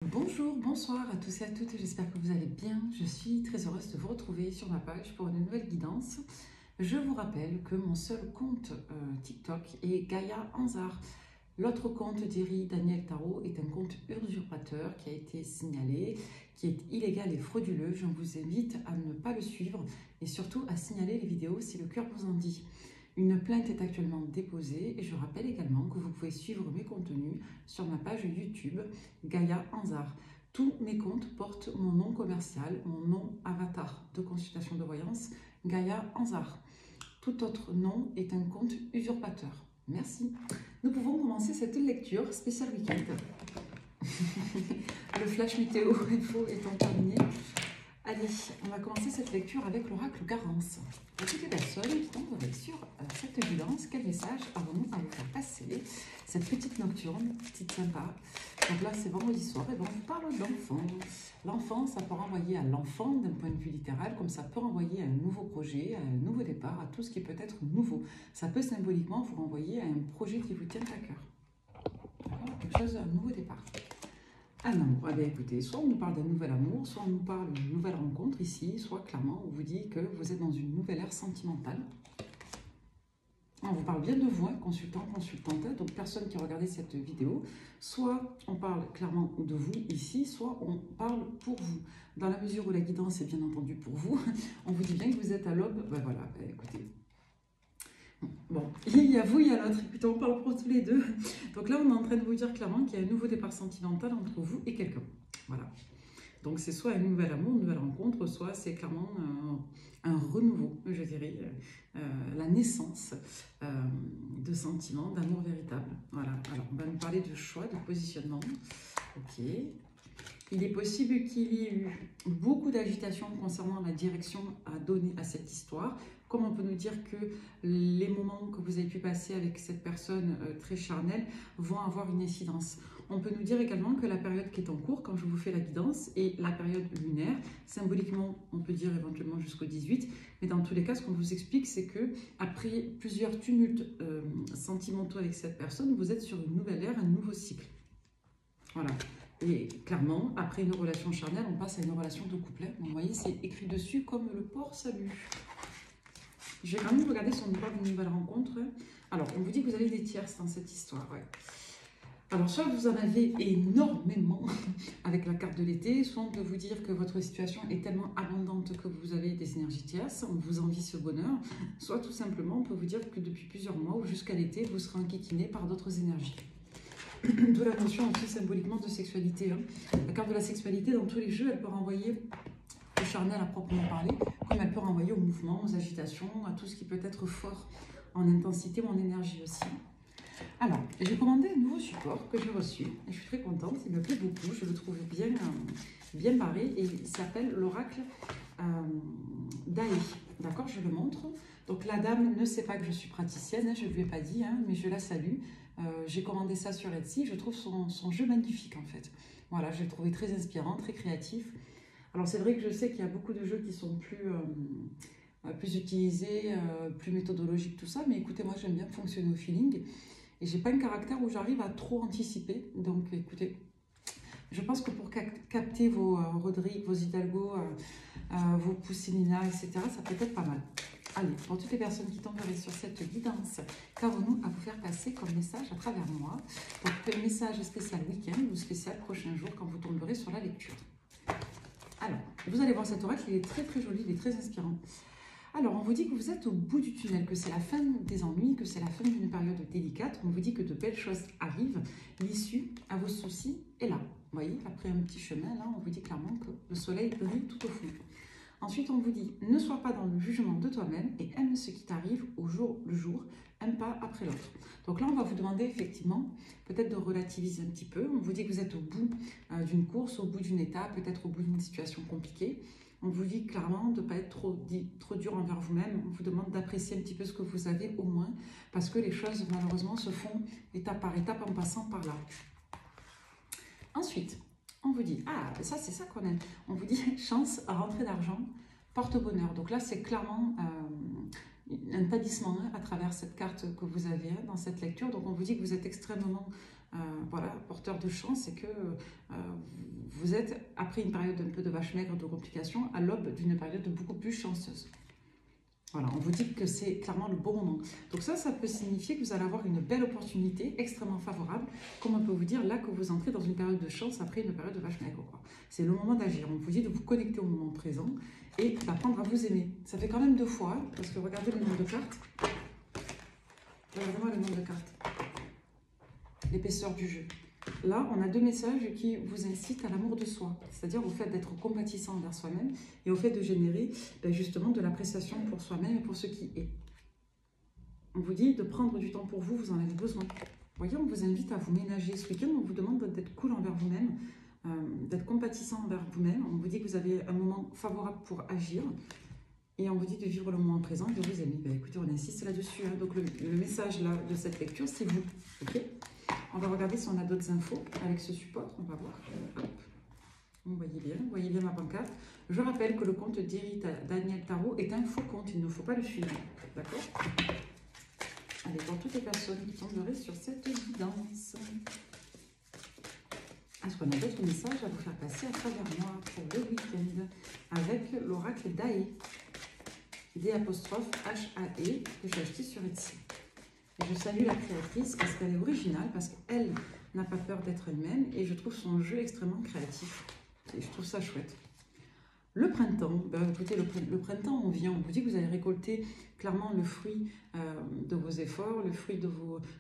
Bonjour, bonsoir à tous et à toutes, j'espère que vous allez bien. Je suis très heureuse de vous retrouver sur ma page pour une nouvelle guidance. Je vous rappelle que mon seul compte TikTok est Gaïa Anzar. L'autre compte d'Iri Daniel Tarot est un compte usurpateur qui a été signalé, qui est illégal et frauduleux. Je vous invite à ne pas le suivre et surtout à signaler les vidéos si le cœur vous en dit. Une plainte est actuellement déposée et je rappelle également que vous pouvez suivre mes contenus sur ma page YouTube Gaïa Anzar. Tous mes comptes portent mon nom commercial, mon nom avatar de consultation de voyance, Gaïa Anzar. Tout autre nom est un compte usurpateur. Merci. Nous pouvons commencer cette lecture spéciale week-end. Le flash météo info étant terminé. Allez, on va commencer cette lecture avec l'oracle Garance. Pour toutes les personnes qui tombent sur cette guidance, quel message avons-nous à vous faire passer? Cette petite nocturne, petite sympa. Donc là, c'est vendredi soir et bon, on parle d'enfant. L'enfant, ça peut renvoyer à l'enfant d'un point de vue littéral, comme ça peut renvoyer à un nouveau projet, à un nouveau départ, à tout ce qui peut être nouveau. Ça peut symboliquement vous renvoyer à un projet qui vous tient à cœur. Quelque chose, un nouveau départ. Ah non, eh bien écoutez, soit on nous parle d'un nouvel amour, soit on nous parle d'une nouvelle rencontre ici, soit clairement on vous dit que vous êtes dans une nouvelle ère sentimentale. On vous parle bien de vous, hein, consultant, consultante, donc personne qui a regardé cette vidéo. Soit on parle clairement de vous ici, soit on parle pour vous. Dans la mesure où la guidance est bien entendu pour vous, on vous dit bien que vous êtes à l'aube. Ben voilà, ben écoutez. Bon, il y a vous, il y a l'autre. Écoutez, on parle pour tous les deux. Donc là, on est en train de vous dire clairement qu'il y a un nouveau départ sentimental entre vous et quelqu'un. Voilà. Donc c'est soit un nouvel amour, une nouvelle rencontre, soit c'est clairement un renouveau, je dirais, la naissance de sentiments, d'amour véritable. Voilà. Alors, on va nous parler de choix, de positionnement. Ok. Il est possible qu'il y ait eu beaucoup d'agitation concernant la direction à donner à cette histoire. Comme on peut nous dire que les moments que vous avez pu passer avec cette personne très charnelle vont avoir une incidence. On peut nous dire également que la période qui est en cours, quand je vous fais la guidance, est la période lunaire. Symboliquement, on peut dire éventuellement jusqu'au 18. Mais dans tous les cas, ce qu'on vous explique, c'est que après plusieurs tumultes sentimentaux avec cette personne, vous êtes sur une nouvelle ère, un nouveau cycle. Voilà. Et clairement, après une relation charnelle, on passe à une relation de couple. Donc, vous voyez, c'est écrit dessus comme le port salut. Je vais quand même regarder si on nous parle d'une nouvelle rencontre. Alors, on vous dit que vous avez des tierces dans cette histoire. Ouais. Alors, soit vous en avez énormément avec la carte de l'été, soit on peut vous dire que votre situation est tellement abondante que vous avez des énergies tierces, on vous envie ce bonheur, soit tout simplement, on peut vous dire que depuis plusieurs mois ou jusqu'à l'été, vous serez enquiquiné par d'autres énergies. D'où la notion aussi symboliquement de sexualité. Hein. La carte de la sexualité, dans tous les jeux, elle peut renvoyer au charnel à proprement parler, comme elle peut renvoyer au mouvement, aux agitations, à tout ce qui peut être fort en intensité ou en énergie aussi. Alors, j'ai commandé un nouveau support que j'ai reçu, et je suis très contente, il me plaît beaucoup, je le trouve bien barré, et il s'appelle l'oracle d'Aïe. D'accord, je le montre. Donc la dame ne sait pas que je suis praticienne, hein, je ne lui ai pas dit, hein, mais je la salue. J'ai commandé ça sur Etsy, je trouve son jeu magnifique en fait. Voilà, je l'ai trouvé très inspirant, très créatif. Alors c'est vrai que je sais qu'il y a beaucoup de jeux qui sont plus utilisés, plus méthodologiques, tout ça, mais écoutez, moi j'aime bien fonctionner au feeling. Et j'ai pas un caractère où j'arrive à trop anticiper. Donc écoutez, je pense que pour capter vos Rodrigue, vos Hidalgo, vos Poussinina, etc., ça peut être pas mal. Allez, pour toutes les personnes qui tomberaient sur cette guidance, qu'avons-nous à vous faire passer comme message à travers moi? Donc, quel message spécial week-end ou spécial prochain jour quand vous tomberez sur la lecture? Alors, vous allez voir cet oracle, il est très très joli, il est très inspirant. Alors, on vous dit que vous êtes au bout du tunnel, que c'est la fin des ennuis, que c'est la fin d'une période délicate. On vous dit que de belles choses arrivent. L'issue à vos soucis est là. Vous voyez, après un petit chemin, là, on vous dit clairement que le soleil brille tout au fond. Ensuite, on vous dit, ne sois pas dans le jugement de toi-même et aime ce qui t'arrive au jour le jour, un pas après l'autre. Donc là, on va vous demander effectivement peut-être de relativiser un petit peu. On vous dit que vous êtes au bout d'une course, au bout d'une étape, peut-être au bout d'une situation compliquée. On vous dit clairement de ne pas être trop dur envers vous-même. On vous demande d'apprécier un petit peu ce que vous avez au moins, parce que les choses malheureusement se font étape par étape en passant par là. Ensuite, on vous dit, ah, ça c'est ça qu'on aime. On vous dit chance, rentrée d'argent, porte-bonheur. Donc là, c'est clairement un talisman à travers cette carte que vous avez dans cette lecture. Donc on vous dit que vous êtes extrêmement voilà, porteur de chance, c'est que vous êtes, après une période un peu de vache maigre, de complications, à l'aube d'une période beaucoup plus chanceuse. Voilà, on vous dit que c'est clairement le bon moment. Donc ça peut signifier que vous allez avoir une belle opportunité, extrêmement favorable, comme on peut vous dire là que vous entrez dans une période de chance après une période de vache maigre. C'est le moment d'agir. On vous dit de vous connecter au moment présent et d'apprendre à vous aimer. Ça fait quand même 2 fois, parce que regardez le nombre de cartes. Regardez-moi le nombre de cartes. L'épaisseur du jeu. Là, on a 2 messages qui vous incitent à l'amour de soi, c'est-à-dire au fait d'être compatissant envers soi-même et au fait de générer justement de l'appréciation pour soi-même et pour ce qui est. On vous dit de prendre du temps pour vous, vous en avez besoin. Vous voyez, on vous invite à vous ménager ce week-end, on vous demande d'être cool envers vous-même, d'être compatissant envers vous-même. On vous dit que vous avez un moment favorable pour agir et on vous dit de vivre le moment présent et de vous aimer. Ben, écoutez, on insiste là-dessus. Hein. Donc le message là, de cette lecture, c'est vous. Okay, on va regarder si on a d'autres infos avec ce support. On va voir. Hop. Vous voyez bien ma pancarte. Je rappelle que le compte d'Irit Daniel Tarot est un faux compte. Il ne faut pas le suivre. D'accord? Allez, pour toutes les personnes qui tomberaient sur cette guidance. Est-ce qu'on a d'autres messages à vous faire passer à travers moi pour le week-end avec l'oracle d'Ae, D''H-A-E, que j'ai acheté sur Etsy. Et je salue la créatrice parce qu'elle est originale, parce qu'elle n'a pas peur d'être elle-même et je trouve son jeu extrêmement créatif. Et je trouve ça chouette. Le printemps, ben écoutez, le printemps, on vient, on vous dit que vous allez récolter clairement le fruit de vos efforts, le fruit de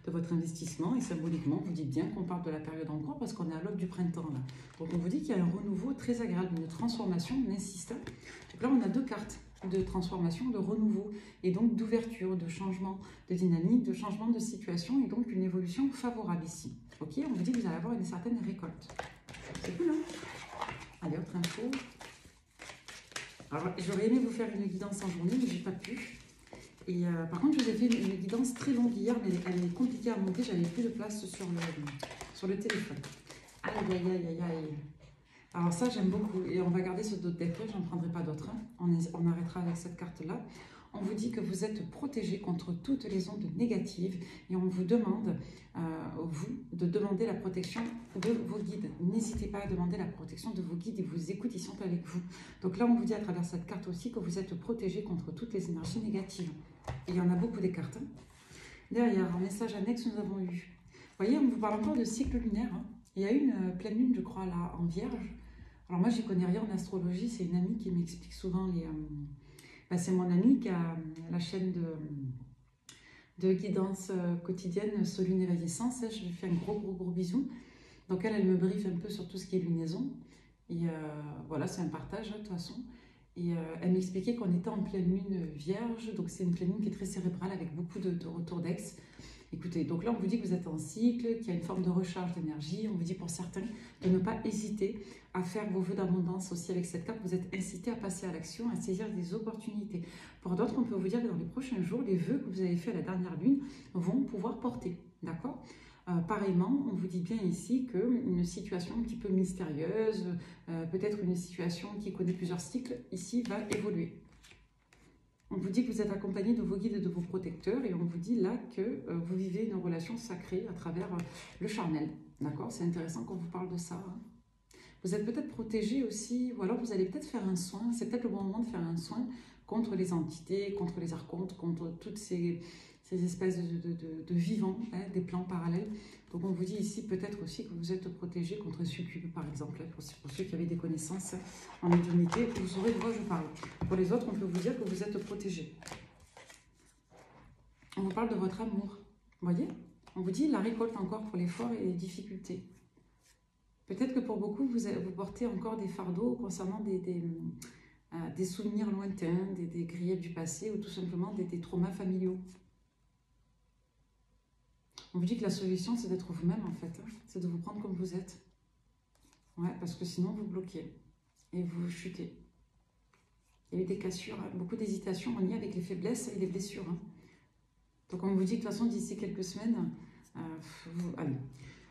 votre investissement et symboliquement, vous dites bien qu'on parle de la période en cours parce qu'on est à l'aube du printemps là. Donc on vous dit qu'il y a un renouveau très agréable, une transformation, on insiste. Donc là, on a 2 cartes de transformation, de renouveau et donc d'ouverture, de changement de dynamique, de changement de situation et donc une évolution favorable ici. Ok, on vous dit que vous allez avoir une certaine récolte. C'est cool, hein? Allez, autre info. Alors, j'aurais aimé vous faire une guidance en journée, mais j'ai pas pu. Et par contre, je vous ai fait une guidance très longue hier, mais elle est compliquée à monter. J'avais plus de place sur le téléphone. Aïe, aïe, aïe, aïe, aïe. Alors ça, j'aime beaucoup. Et on va garder ce d'autres deck, j'en prendrai pas d'autres. Hein. On arrêtera avec cette carte-là. On vous dit que vous êtes protégé contre toutes les ondes négatives et on vous demande, vous, de demander la protection de vos guides. N'hésitez pas à demander la protection de vos guides, ils vous écoutent, ils sont avec vous. Donc là, on vous dit à travers cette carte aussi que vous êtes protégé contre toutes les énergies négatives. Et il y en a beaucoup des cartes. Hein. Derrière, en message annexe, nous avons eu. Vous voyez, on vous parle encore de cycle lunaire. Hein. Il y a eu une pleine lune, je crois, là, en Vierge. Alors moi, j'y connais rien en astrologie, c'est une amie qui m'explique souvent les... c'est mon amie qui a la chaîne de guidance quotidienne Sol Lune Éveillé Sens. Je lui fais un gros bisou. Donc elle me briefe un peu sur tout ce qui est lunaison. Et voilà, c'est un partage, hein, de toute façon. Et elle m'expliquait qu'on était en pleine lune vierge. Donc c'est une pleine lune qui est très cérébrale avec beaucoup de retours d'ex. Écoutez, donc là on vous dit que vous êtes en cycle, qu'il y a une forme de recharge d'énergie. On vous dit pour certains de ne pas hésiter à faire vos vœux d'abondance aussi avec cette carte. Vous êtes incité à passer à l'action, à saisir des opportunités. Pour d'autres, on peut vous dire que dans les prochains jours, les vœux que vous avez faits à la dernière lune vont pouvoir porter. D'accord ? Pareillement, on vous dit bien ici qu'une situation un petit peu mystérieuse, peut-être une situation qui connaît plusieurs cycles, ici va évoluer. On vous dit que vous êtes accompagné de vos guides et de vos protecteurs et on vous dit là que vous vivez une relation sacrée à travers le charnel. D'accord? C'est intéressant qu'on vous parle de ça. Hein. Vous êtes peut-être protégé aussi, ou alors vous allez peut-être faire un soin. C'est peut-être le bon moment de faire un soin contre les entités, contre les archontes, contre toutes ces espèces de vivants, hein, des plans parallèles. Donc on vous dit ici peut-être aussi que vous êtes protégé contre succube, par exemple, pour ceux qui avaient des connaissances en médiumnité, vous saurez de quoi je parle. Pour les autres, on peut vous dire que vous êtes protégé. On vous parle de votre amour, vous voyez? On vous dit la récolte encore pour l'effort et les difficultés. Peut-être que pour beaucoup, vous portez encore des fardeaux concernant des souvenirs lointains, des griefs du passé ou tout simplement des traumas familiaux. On vous dit que la solution, c'est d'être vous-même, en fait. Hein. C'est de vous prendre comme vous êtes. Ouais, parce que sinon, vous bloquez. Et vous chutez. Il y a eu des cassures, hein, beaucoup d'hésitations en lien avec les faiblesses et les blessures. Hein. Donc, on vous dit que de toute façon, d'ici quelques semaines, allez.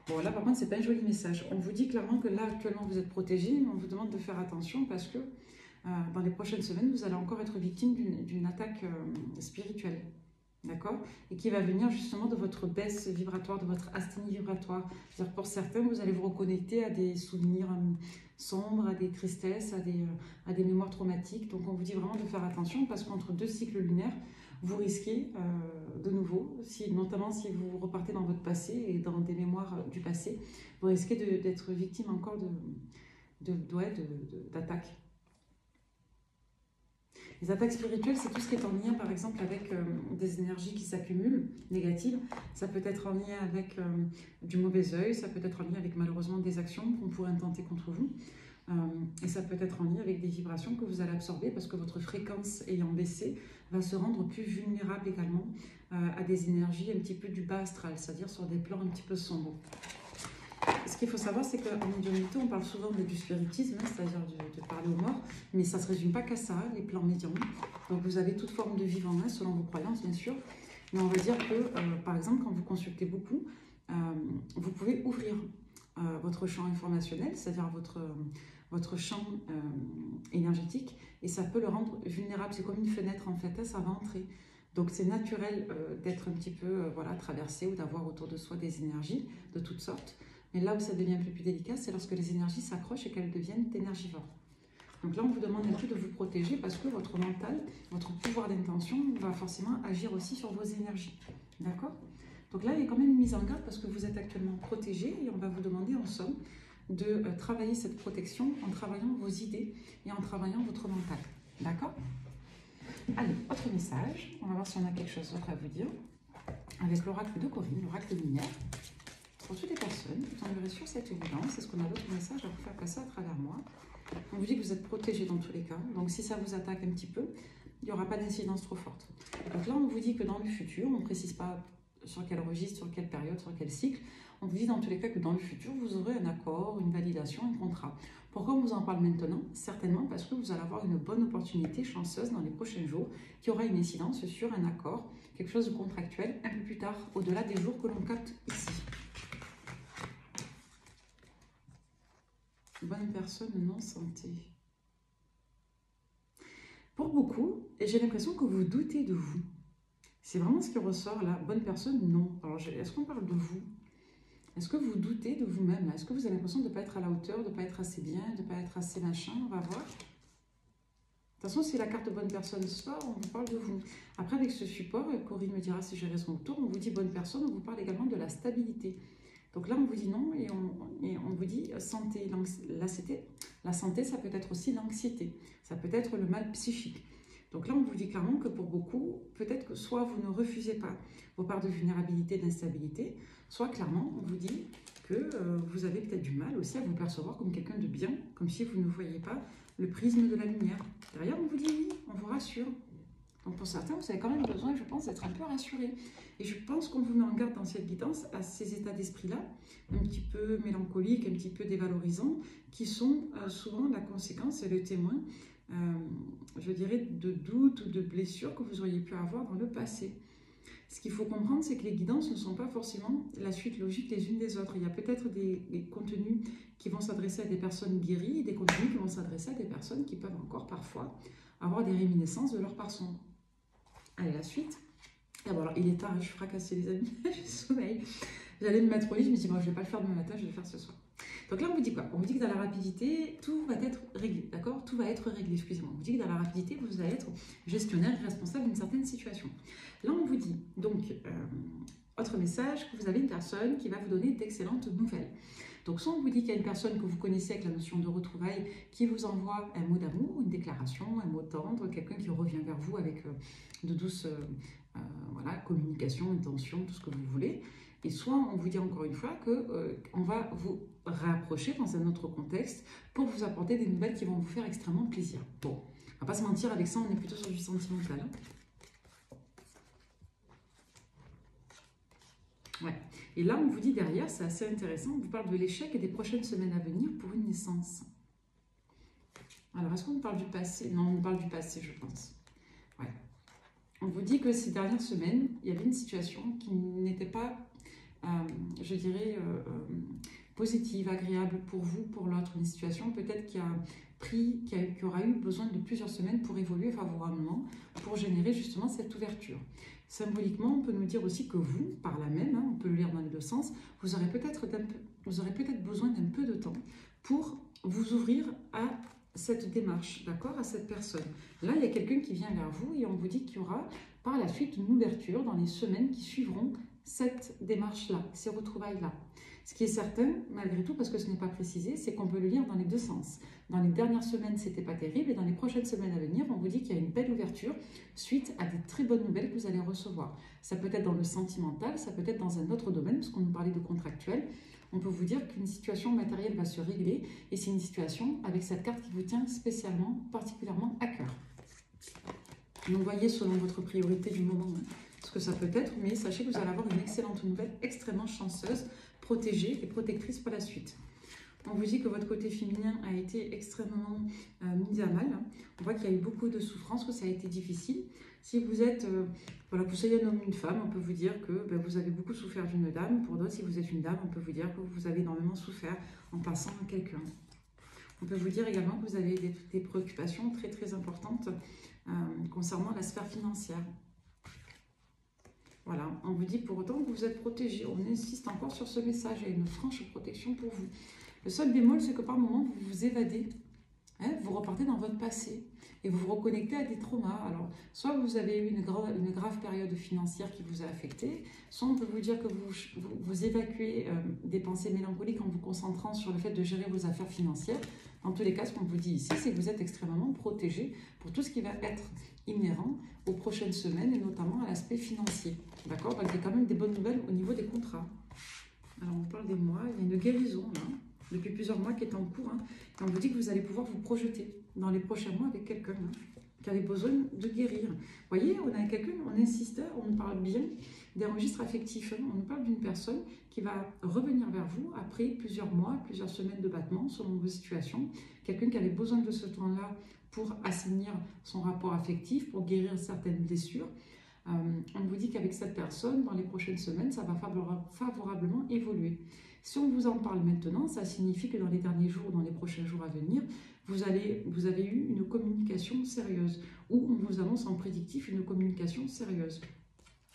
Bon, là, par contre, c'est pas un joli message. On vous dit clairement que là, actuellement, vous êtes protégé. On vous demande de faire attention parce que dans les prochaines semaines, vous allez encore être victime d'une attaque spirituelle. d'accord? Et qui va venir justement de votre baisse vibratoire, de votre asthénie vibratoire. C'est-à-dire pour certains, vous allez vous reconnecter à des souvenirs sombres, à des tristesses, à des mémoires traumatiques. Donc on vous dit vraiment de faire attention parce qu'entre deux cycles lunaires, vous risquez de nouveau, notamment si vous repartez dans votre passé et dans des mémoires du passé, vous risquez d'être victime encore d'attaques. Les attaques spirituelles, c'est tout ce qui est en lien, par exemple, avec des énergies qui s'accumulent, négatives. Ça peut être en lien avec du mauvais œil, ça peut être en lien avec, malheureusement, des actions qu'on pourrait intenter contre vous. Et ça peut être en lien avec des vibrations que vous allez absorber parce que votre fréquence ayant baissé va se rendre plus vulnérable également à des énergies un petit peu du bas astral, c'est-à-dire sur des plans un petit peu sombres. Ce qu'il faut savoir, c'est qu'en médiumnité, on parle souvent du spiritisme, c'est-à-dire de parler aux morts, mais ça ne se résume pas qu'à ça, les plans médiums. Donc vous avez toute forme de vivant, selon vos croyances, bien sûr. Mais on va dire que, par exemple, quand vous consultez beaucoup, vous pouvez ouvrir votre champ informationnel, c'est-à-dire votre champ énergétique, et ça peut le rendre vulnérable. C'est comme une fenêtre, en fait, ça va entrer. Donc c'est naturel d'être un petit peu traversé ou d'avoir autour de soi des énergies de toutes sortes. Mais là où ça devient un peu plus délicat, c'est lorsque les énergies s'accrochent et qu'elles deviennent énergivores. Donc là, on vous demande un peu de vous protéger parce que votre mental, votre pouvoir d'intention va forcément agir aussi sur vos énergies. D'accord? Donc là, il y a quand même une mise en garde parce que vous êtes actuellement protégé et on va vous demander en somme de travailler cette protection en travaillant vos idées et en travaillant votre mental. D'accord? Allez, autre message. On va voir si on a quelque chose d'autre à vous dire. Avec l'oracle de Corinne, l'oracle lumière. Pour toutes les personnes, vous tomberez sur cette évidence. Est-ce qu'on a d'autres messages à vous faire passer à travers moi? On vous dit que vous êtes protégé dans tous les cas. Donc si ça vous attaque un petit peu, il n'y aura pas d'incidence trop forte. Donc là, on vous dit que dans le futur, on ne précise pas sur quel registre, sur quelle période, sur quel cycle. On vous dit dans tous les cas que dans le futur, vous aurez un accord, une validation, un contrat. Pourquoi on vous en parle maintenant? Certainement parce que vous allez avoir une bonne opportunité chanceuse dans les prochains jours qui aura une incidence sur un accord, quelque chose de contractuel, un peu plus tard, au-delà des jours que l'on capte ici. Bonne personne, non santé. Pour beaucoup, et j'ai l'impression que vous doutez de vous. C'est vraiment ce qui ressort là. Bonne personne, non. Alors, est-ce qu'on parle de vous? Est-ce que vous doutez de vous-même? Est-ce que vous avez l'impression de ne pas être à la hauteur, de ne pas être assez bien, de ne pas être assez machin? On va voir. De toute façon, si la carte bonne personne sort, on vous parle de vous. Après, avec ce support, Corinne me dira si j'ai raison ou tort, on vous dit bonne personne, on vous parle également de la stabilité. Donc là, on vous dit non et on vous dit santé. La santé, ça peut être aussi l'anxiété. Ça peut être le mal psychique. Donc là, on vous dit clairement que pour beaucoup, peut-être que soit vous ne refusez pas vos parts de vulnérabilité, d'instabilité, soit clairement, on vous dit que vous avez peut-être du mal aussi à vous percevoir comme quelqu'un de bien, comme si vous ne voyez pas le prisme de la lumière. Derrière, on vous dit oui, on vous rassure. Donc pour certains, vous avez quand même besoin, je pense, d'être un peu rassuré. Et je pense qu'on vous met en garde dans cette guidance à ces états d'esprit-là, un petit peu mélancoliques, un petit peu dévalorisants, qui sont souvent la conséquence et le témoin, je dirais, de doutes ou de blessures que vous auriez pu avoir dans le passé. Ce qu'il faut comprendre, c'est que les guidances ne sont pas forcément la suite logique les unes des autres. Il y a peut-être des contenus qui vont s'adresser à des personnes guéries et des contenus qui vont s'adresser à des personnes qui peuvent encore parfois avoir des réminiscences de leur part sombre. Allez, la suite. Ah bon, alors, il est tard, je suis fracassée les amis, j'ai sommeil. J'allais me mettre au lit, je me dis, moi je ne vais pas le faire demain matin, je vais le faire ce soir. Donc là, on vous dit quoi? On vous dit que dans la rapidité, tout va être réglé, d'accord? Tout va être réglé, excusez-moi. On vous dit que dans la rapidité, vous allez être gestionnaire et responsable d'une certaine situation. Là, on vous dit, donc, autre message, que vous avez une personne qui va vous donner d'excellentes nouvelles. Donc, soit on vous dit qu'il y a une personne que vous connaissez avec la notion de retrouvailles qui vous envoie un mot d'amour, une déclaration, un mot tendre, quelqu'un qui revient vers vous avec de douces communication, intention, tout ce que vous voulez. Et soit on vous dit encore une fois qu'on va vous rapprocher dans un autre contexte pour vous apporter des nouvelles qui vont vous faire extrêmement plaisir. Bon, on va pas se mentir, avec ça, on est plutôt sur du sentimental. Ouais. Et là, on vous dit derrière, c'est assez intéressant, on vous parle de l'échec et des prochaines semaines à venir pour une naissance. Alors, est-ce qu'on parle du passé? Non, on parle du passé, je pense. Ouais. On vous dit que ces dernières semaines, il y avait une situation qui n'était pas, je dirais, positive, agréable pour vous, pour l'autre. Une situation peut-être qui aura eu besoin de plusieurs semaines pour évoluer favorablement, pour générer justement cette ouverture. Symboliquement, on peut nous dire aussi que vous, par là même, hein, on peut le lire dans les deux sens, vous aurez peut-être besoin d'un peu de temps pour vous ouvrir à cette démarche, d'accord, à cette personne. Là, il y a quelqu'un qui vient vers vous et on vous dit qu'il y aura par la suite une ouverture dans les semaines qui suivront cette démarche-là, ces retrouvailles-là. Ce qui est certain, malgré tout, parce que ce n'est pas précisé, c'est qu'on peut le lire dans les deux sens. Dans les dernières semaines, c'était pas terrible, et dans les prochaines semaines à venir, on vous dit qu'il y a une belle ouverture suite à des très bonnes nouvelles que vous allez recevoir. Ça peut être dans le sentimental, ça peut être dans un autre domaine, parce qu'on nous parlait de contractuel. On peut vous dire qu'une situation matérielle va se régler, et c'est une situation avec cette carte qui vous tient spécialement, particulièrement à cœur. Donc voyez selon votre priorité du moment ce que ça peut être, mais sachez que vous allez avoir une excellente nouvelle, extrêmement chanceuse, protégée et protectrice pour la suite. On vous dit que votre côté féminin a été extrêmement mis à mal. On voit qu'il y a eu beaucoup de souffrance, que ça a été difficile. Si vous êtes, voilà, que vous soyez un homme ou une femme, on peut vous dire que vous avez beaucoup souffert d'une dame. Pour d'autres, si vous êtes une dame, on peut vous dire que vous avez énormément souffert en passant à quelqu'un. On peut vous dire également que vous avez des préoccupations très très importantes concernant la sphère financière. Voilà, on vous dit pour autant que vous êtes protégé. On insiste encore sur ce message, il y a une franche protection pour vous. Le seul bémol, c'est que par moment, vous vous évadez, hein, vous repartez dans votre passé et vous vous reconnectez à des traumas. Alors, soit vous avez eu une grave période financière qui vous a affecté, soit on peut vous dire que vous évacuez des pensées mélancoliques en vous concentrant sur le fait de gérer vos affaires financières. Dans tous les cas, ce qu'on vous dit ici, c'est que vous êtes extrêmement protégé pour tout ce qui va être inhérent aux prochaines semaines et notamment à l'aspect financier. D'accord? Donc, il y a quand même des bonnes nouvelles au niveau des contrats. Alors, on parle des mois, il y a une guérison là, depuis plusieurs mois qui est en cours. Hein, et on vous dit que vous allez pouvoir vous projeter dans les prochains mois avec quelqu'un qui avait besoin de guérir. Vous voyez, on a quelqu'un, on insiste, on parle bien des registres affectifs. On nous parle d'une personne qui va revenir vers vous après plusieurs mois, plusieurs semaines de battement selon vos situations. Quelqu'un qui avait besoin de ce temps-là pour assainir son rapport affectif, pour guérir certaines blessures. On vous dit qu'avec cette personne, dans les prochaines semaines, ça va favorablement évoluer. Si on vous en parle maintenant, ça signifie que dans les derniers jours, dans les prochains jours à venir, vous avez eu une communication sérieuse, ou on vous annonce en prédictif une communication sérieuse,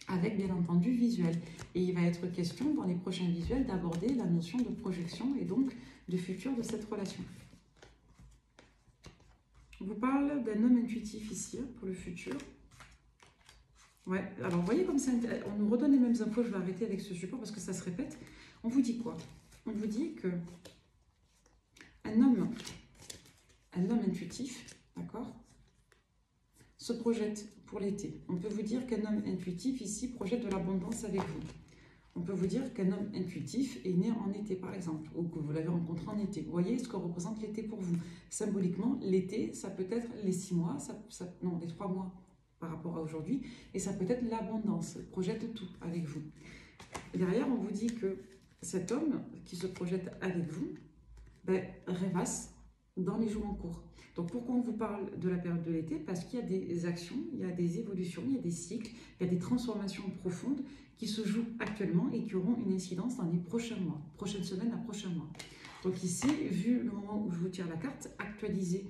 avec bien entendu visuel. Et il va être question dans les prochains visuels d'aborder la notion de projection et donc de futur de cette relation. On vous parle d'un homme intuitif ici pour le futur. Ouais, alors vous voyez comme ça, on nous redonne les mêmes infos, je vais arrêter avec ce support parce que ça se répète. On vous dit quoi? On vous dit que un homme intuitif, d'accord, se projette pour l'été. On peut vous dire qu'un homme intuitif ici projette de l'abondance avec vous. On peut vous dire qu'un homme intuitif est né en été par exemple, ou que vous l'avez rencontré en été. Vous voyez ce que représente l'été pour vous. Symboliquement, l'été, ça peut être les 6 mois, non, les 3 mois par rapport à aujourd'hui, et ça peut être l'abondance, projette tout avec vous. Et derrière, on vous dit que cet homme qui se projette avec vous, rêvasse dans les jours en cours. Donc pourquoi on vous parle de la période de l'été? Parce qu'il y a des actions, il y a des évolutions, il y a des cycles, il y a des transformations profondes qui se jouent actuellement et qui auront une incidence dans les prochains mois, prochaines semaines à prochains mois. Donc ici, vu le moment où je vous tire la carte, actualisée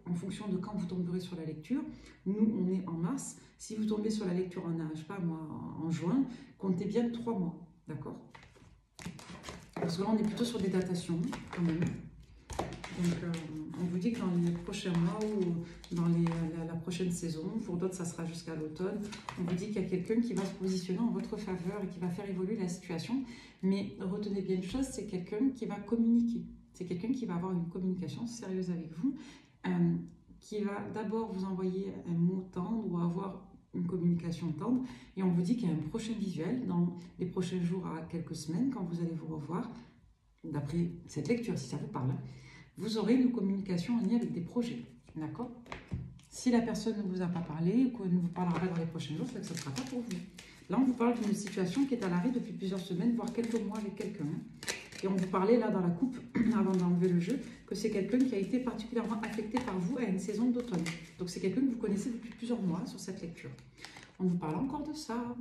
en fonction de quand vous tomberez sur la lecture. Nous, on est en mars. Si vous tombez sur la lecture je sais pas moi, en juin, comptez bien 3 mois, d'accord? Parce que là, on est plutôt sur des datations, quand même. Donc, on vous dit que dans les prochains mois ou dans la prochaine saison, pour d'autres, ça sera jusqu'à l'automne, on vous dit qu'il y a quelqu'un qui va se positionner en votre faveur et qui va faire évoluer la situation. Mais retenez bien une chose, c'est quelqu'un qui va communiquer. C'est quelqu'un qui va avoir une communication sérieuse avec vous, qui va d'abord vous envoyer un mot tendre ou avoir une communication tendre. Et on vous dit qu'il y a un prochain visuel dans les prochains jours à quelques semaines, quand vous allez vous revoir, d'après cette lecture, si ça vous parle, vous aurez une communication en lien avec des projets. D'accord? Si la personne ne vous a pas parlé ou qu'elle ne vous parlera pas dans les prochains jours, c'est que ce ne sera pas pour vous. Là, on vous parle d'une situation qui est à l'arrêt depuis plusieurs semaines, voire quelques mois avec quelqu'un. Et on vous parlait là dans la coupe, avant d'enlever le jeu, que c'est quelqu'un qui a été particulièrement affecté par vous à une saison d'automne. Donc c'est quelqu'un que vous connaissez depuis plusieurs mois sur cette lecture. On nous parle encore de ça.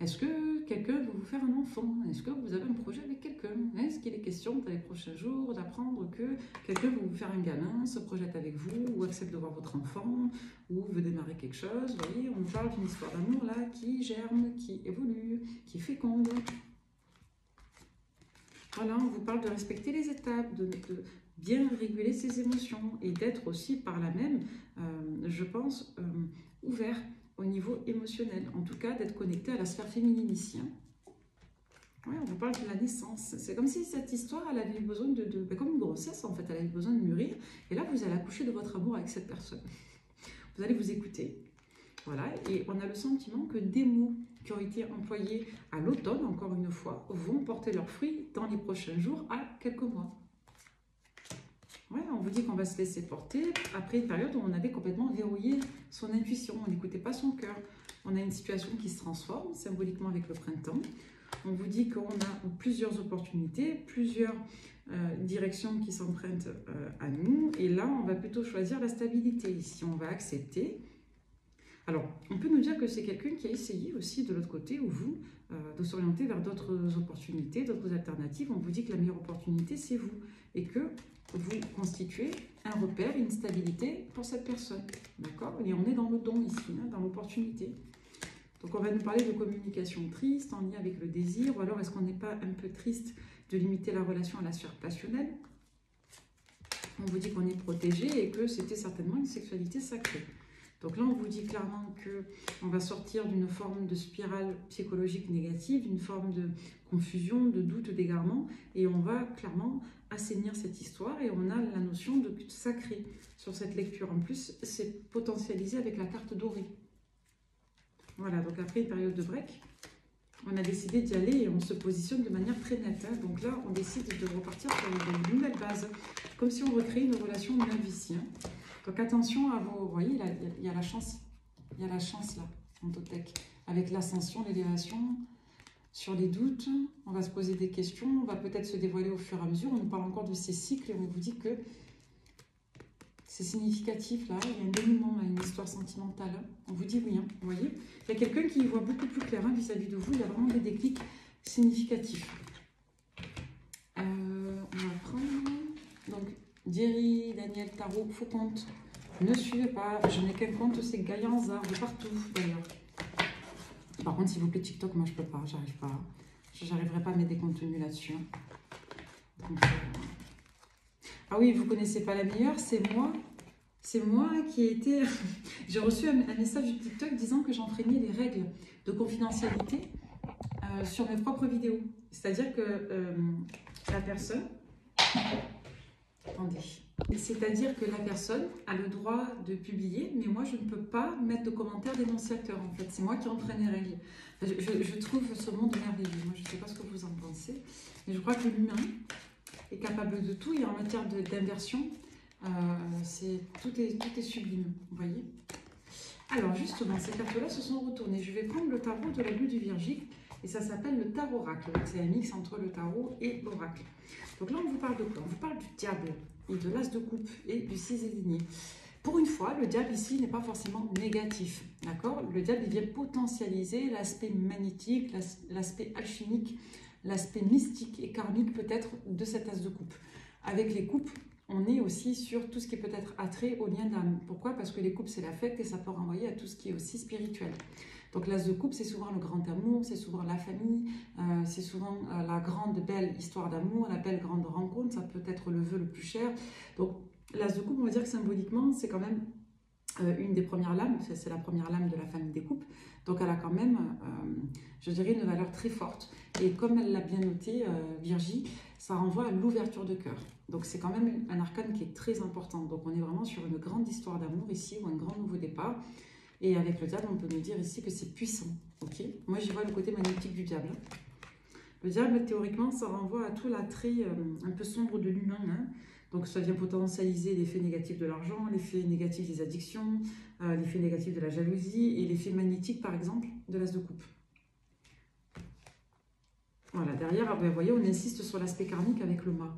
Est-ce que quelqu'un veut vous faire un enfant? Est-ce que vous avez un projet avec quelqu'un? Est-ce qu'il est question dans les prochains jours d'apprendre que quelqu'un veut vous faire un gamin, se projette avec vous, ou accepte de voir votre enfant, ou veut démarrer quelque chose? Vous voyez, on parle d'une histoire d'amour là qui germe, qui évolue, qui féconde. Voilà, on vous parle de respecter les étapes, de bien réguler ses émotions et d'être aussi par là même, je pense, ouvert au niveau émotionnel. En tout cas, d'être connecté à la sphère féminine ici. Hein. Ouais, on vous parle de la naissance. C'est comme si cette histoire, elle avait eu besoin comme une grossesse en fait, elle avait besoin de mûrir. Et là, vous allez accoucher de votre amour avec cette personne. Vous allez vous écouter. Voilà, et on a le sentiment que des mots qui ont été employés à l'automne, encore une fois, vont porter leurs fruits dans les prochains jours à quelques mois. Ouais, on vous dit qu'on va se laisser porter après une période où on avait complètement verrouillé son intuition, on n'écoutait pas son cœur. On a une situation qui se transforme symboliquement avec le printemps. On vous dit qu'on a plusieurs opportunités, plusieurs directions qui s'empruntent à nous. Et là, on va plutôt choisir la stabilité. Ici, on va accepter. Alors, on peut nous dire que c'est quelqu'un qui a essayé aussi de l'autre côté, ou vous, de s'orienter vers d'autres opportunités, d'autres alternatives. On vous dit que la meilleure opportunité, c'est vous. Et que vous constituez un repère, une stabilité pour cette personne. D'accord? Et on est dans le don ici, hein, dans l'opportunité. Donc, on va nous parler de communication triste en lien avec le désir. Ou alors, est-ce qu'on n'est pas un peu triste de limiter la relation à la sphère passionnelle? On vous dit qu'on est protégé et que c'était certainement une sexualité sacrée. Donc là, on vous dit clairement qu'on va sortir d'une forme de spirale psychologique négative, d'une forme de confusion, de doute, d'égarement, et on va clairement assainir cette histoire, et on a la notion de sacré sur cette lecture. En plus, c'est potentialisé avec la carte dorée. Voilà, donc après une période de break, on a décidé d'y aller et on se positionne de manière très nette. Hein. Donc là, on décide de repartir sur une nouvelle base, comme si on recréait une relation neuve ici. Hein. Donc attention à vos... Vous voyez, il y a la chance. Il y a la chance là, en Totec. Avec l'ascension, l'élévation, sur les doutes, on va se poser des questions, on va peut-être se dévoiler au fur et à mesure. On nous parle encore de ces cycles et on vous dit que c'est significatif là, il y a un dénouement, une histoire sentimentale. Hein. On vous dit oui, hein, vous voyez. Il y a quelqu'un qui y voit beaucoup plus clair vis-à-vis de vous, il y a vraiment des déclics significatifs. On va prendre... Donc, Jerry, Daniel, Tarot, faux compte. Ne suivez pas, je n'ai qu'un compte, c'est Gaïanza, de partout d'ailleurs. Par contre, s'il vous plaît, TikTok, moi je peux pas, j'arrive pas. J'arriverai pas à mettre des contenus là-dessus. Donc, ah oui, vous connaissez pas la meilleure, c'est moi. C'est moi qui ai été... J'ai reçu un message de TikTok disant que j'enfreignais les règles de confidentialité sur mes propres vidéos. C'est-à-dire que la personne... Attendez. C'est-à-dire que la personne a le droit de publier, mais moi, je ne peux pas mettre de commentaires dénonciateurs, en fait. C'est moi qui enfreins les règles. Je trouve ce monde merveilleux. Moi, je ne sais pas ce que vous en pensez, mais je crois que l'humain est capable de tout. Et en matière d'inversion, tout est sublime, vous voyez. Alors, justement, ces cartes-là se sont retournées. Je vais prendre le tarot de la Lune du Virgique, et ça s'appelle le tarot oracle. C'est un mix entre le tarot et l'oracle. Donc là, on vous parle de quoi? On vous parle du diable, et de l'as de coupe, et du 6 aligné. Pour une fois, le diable ici n'est pas forcément négatif, d'accord? Le diable, il vient potentialiser l'aspect magnétique, l'aspect alchimique, l'aspect mystique et karmique peut-être de cet as de coupe. Avec les coupes, on est aussi sur tout ce qui peut être attrait au lien d'âme. Pourquoi? Parce que les coupes, c'est l'affect et ça peut renvoyer à tout ce qui est aussi spirituel. Donc l'as de coupe, c'est souvent le grand amour, c'est souvent la famille, c'est souvent la grande belle histoire d'amour, la belle grande rencontre, ça peut être le vœu le plus cher. Donc l'as de coupe, on va dire que symboliquement, c'est quand même une des premières lames, c'est la première lame de la famille des coupes. Donc elle a quand même, je dirais, une valeur très forte. Et comme elle l'a bien noté, Virgie, ça renvoie à l'ouverture de cœur. Donc c'est quand même un arcane qui est très important. Donc on est vraiment sur une grande histoire d'amour ici, ou un grand nouveau départ. Et avec le diable, on peut nous dire ici que c'est puissant. Okay, moi, j'y vois le côté magnétique du diable. Le diable, théoriquement, ça renvoie à tout l'attrait un peu sombre de l'humain. Hein. Donc ça vient potentialiser l'effet négatif de l'argent, l'effet négatif des addictions, l'effet négatif de la jalousie et l'effet magnétique, par exemple, de l'as de coupe. Voilà, derrière, vous voyez, on insiste sur l'aspect karmique avec le mât.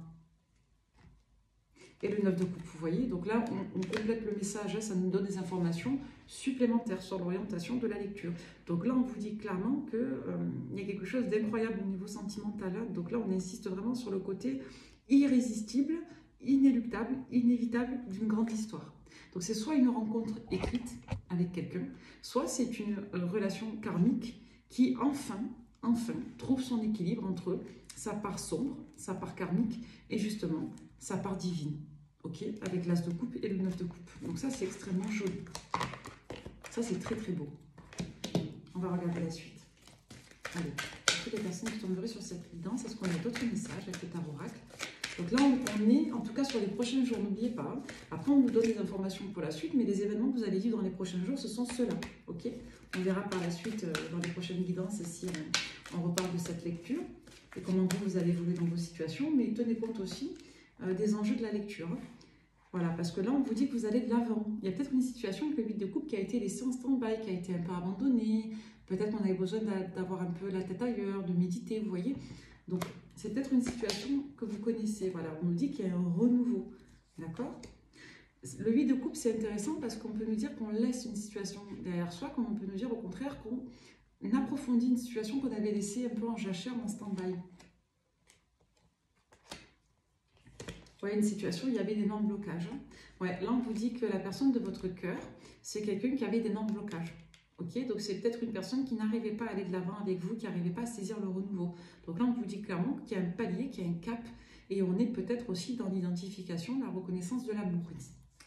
et le 9 de coupe, vous voyez. Donc là, on complète le message, hein, ça nous donne des informations supplémentaires sur l'orientation de la lecture. Donc là, on vous dit clairement qu'il y a quelque chose d'incroyable au niveau sentimental. Hein. Donc là, on insiste vraiment sur le côté irrésistible, inéluctable, inévitable d'une grande histoire. Donc c'est soit une rencontre écrite avec quelqu'un, soit c'est une relation karmique qui enfin trouve son équilibre entre sa part sombre, sa part karmique et justement sa part divine. Ok, avec l'as de coupe et le 9 de coupe. Donc ça, c'est extrêmement joli. Ça, c'est très très beau. On va regarder la suite. Allez, toutes les personnes qui tomberaient sur cette guidance, est-ce qu'on a d'autres messages avec le tarot oracle? Donc là, on est, en tout cas sur les prochains jours, n'oubliez pas. Après, on vous donne des informations pour la suite, mais les événements que vous allez vivre dans les prochains jours, ce sont ceux-là. Ok, on verra par la suite dans les prochaines guidances si on reparle de cette lecture et comment vous allez évoluer dans vos situations. Mais tenez compte aussi des enjeux de la lecture. Voilà, parce que là, on vous dit que vous allez de l'avant. Il y a peut-être une situation avec le 8 de coupe qui a été laissée en stand-by, qui a été un peu abandonnée. Peut-être qu'on avait besoin d'avoir un peu la tête ailleurs, de méditer, vous voyez. Donc, c'est peut-être une situation que vous connaissez. Voilà, on nous dit qu'il y a un renouveau. D'accord? Le 8 de coupe, c'est intéressant parce qu'on peut nous dire qu'on laisse une situation derrière soi, comme on peut nous dire au contraire qu'on approfondit une situation qu'on avait laissée un peu en jachère, en stand-by. Vous voyez, une situation où il y avait d'énormes blocages. Ouais, là, on vous dit que la personne de votre cœur, c'est quelqu'un qui avait d'énormes blocages. Ok, donc c'est peut-être une personne qui n'arrivait pas à aller de l'avant avec vous, qui n'arrivait pas à saisir le renouveau. Donc là, on vous dit clairement qu'il y a un palier, qu'il y a un cap, et on est peut-être aussi dans l'identification, la reconnaissance de l'amour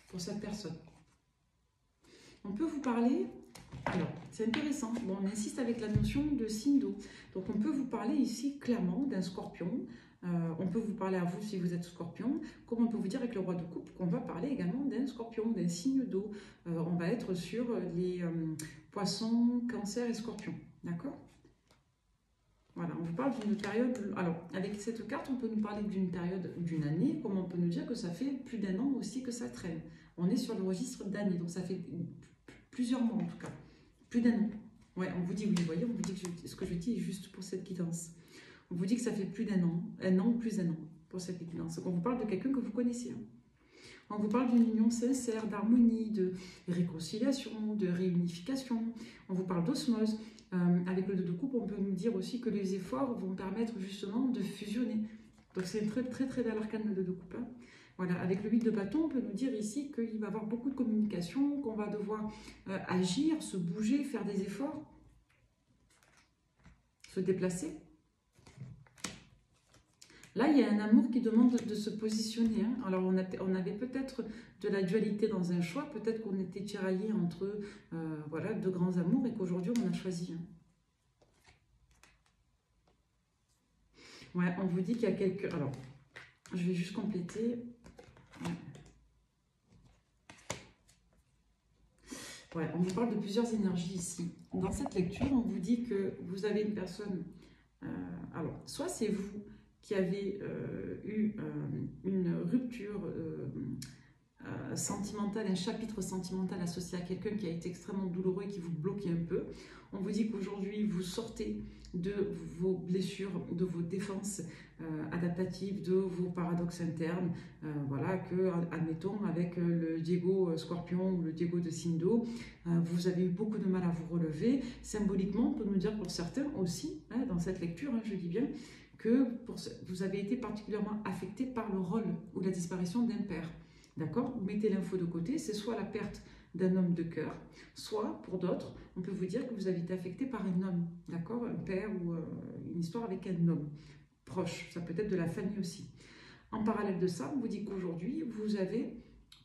pour cette personne. On peut vous parler, alors c'est intéressant, bon, on insiste avec la notion de signe d'eau. Donc on peut vous parler ici clairement d'un scorpion. On peut vous parler à vous si vous êtes scorpion, comme on peut vous dire avec le roi de coupe qu'on va parler également d'un scorpion, d'un signe d'eau. On va être sur les poissons, cancer et scorpion, d'accord? Voilà, on vous parle d'une période, alors avec cette carte on peut nous parler d'une période d'une année, comme on peut nous dire que ça fait plus d'un an aussi que ça traîne. On est sur le registre d'année, donc ça fait plusieurs mois en tout cas, plus d'un an. Ouais, on vous dit, oui, vous voyez, on vous dit que ce que je dis est juste pour cette guidance. On vous dit que ça fait plus d'un an plus d'un an pour cette guidance. On vous parle de quelqu'un que vous connaissez. Hein. On vous parle d'une union sincère, d'harmonie, de réconciliation, de réunification. On vous parle d'osmose. Avec le 2 de coupe, on peut nous dire aussi que les efforts vont permettre justement de fusionner. Donc c'est une très belle arcane, le 2 de coupe. Hein. Voilà, avec le 8 de bâton, on peut nous dire ici qu'il va y avoir beaucoup de communication, qu'on va devoir agir, se bouger, faire des efforts, se déplacer. Là, il y a un amour qui demande de se positionner. Hein. Alors, on avait peut-être de la dualité dans un choix, peut-être qu'on était tiraillé entre voilà, deux grands amours et qu'aujourd'hui, on a choisi un. Ouais, on vous dit qu'il y a quelques... Alors, je vais juste compléter. Ouais, on vous parle de plusieurs énergies ici. Dans cette lecture, on vous dit que vous avez une personne... alors, soit c'est vous qui avez eu une rupture sentimentale, un chapitre sentimental associé à quelqu'un qui a été extrêmement douloureux et qui vous bloquait un peu. On vous dit qu'aujourd'hui, vous sortez de vos blessures, de vos défenses adaptatives, de vos paradoxes internes. Voilà, que, admettons, avec le Diego Scorpion ou le Diego de Sindo, vous avez eu beaucoup de mal à vous relever. Symboliquement, on peut nous dire pour certains aussi, hein, dans cette lecture, hein, je dis bien, que vous avez été particulièrement affecté par le rôle ou la disparition d'un père. D'accord? Vous mettez l'info de côté, c'est soit la perte d'un homme de cœur, soit, pour d'autres, on peut vous dire que vous avez été affecté par un homme, d'accord? Un père ou une histoire avec un homme proche, ça peut être de la famille aussi. En parallèle de ça, on vous dit qu'aujourd'hui, vous avez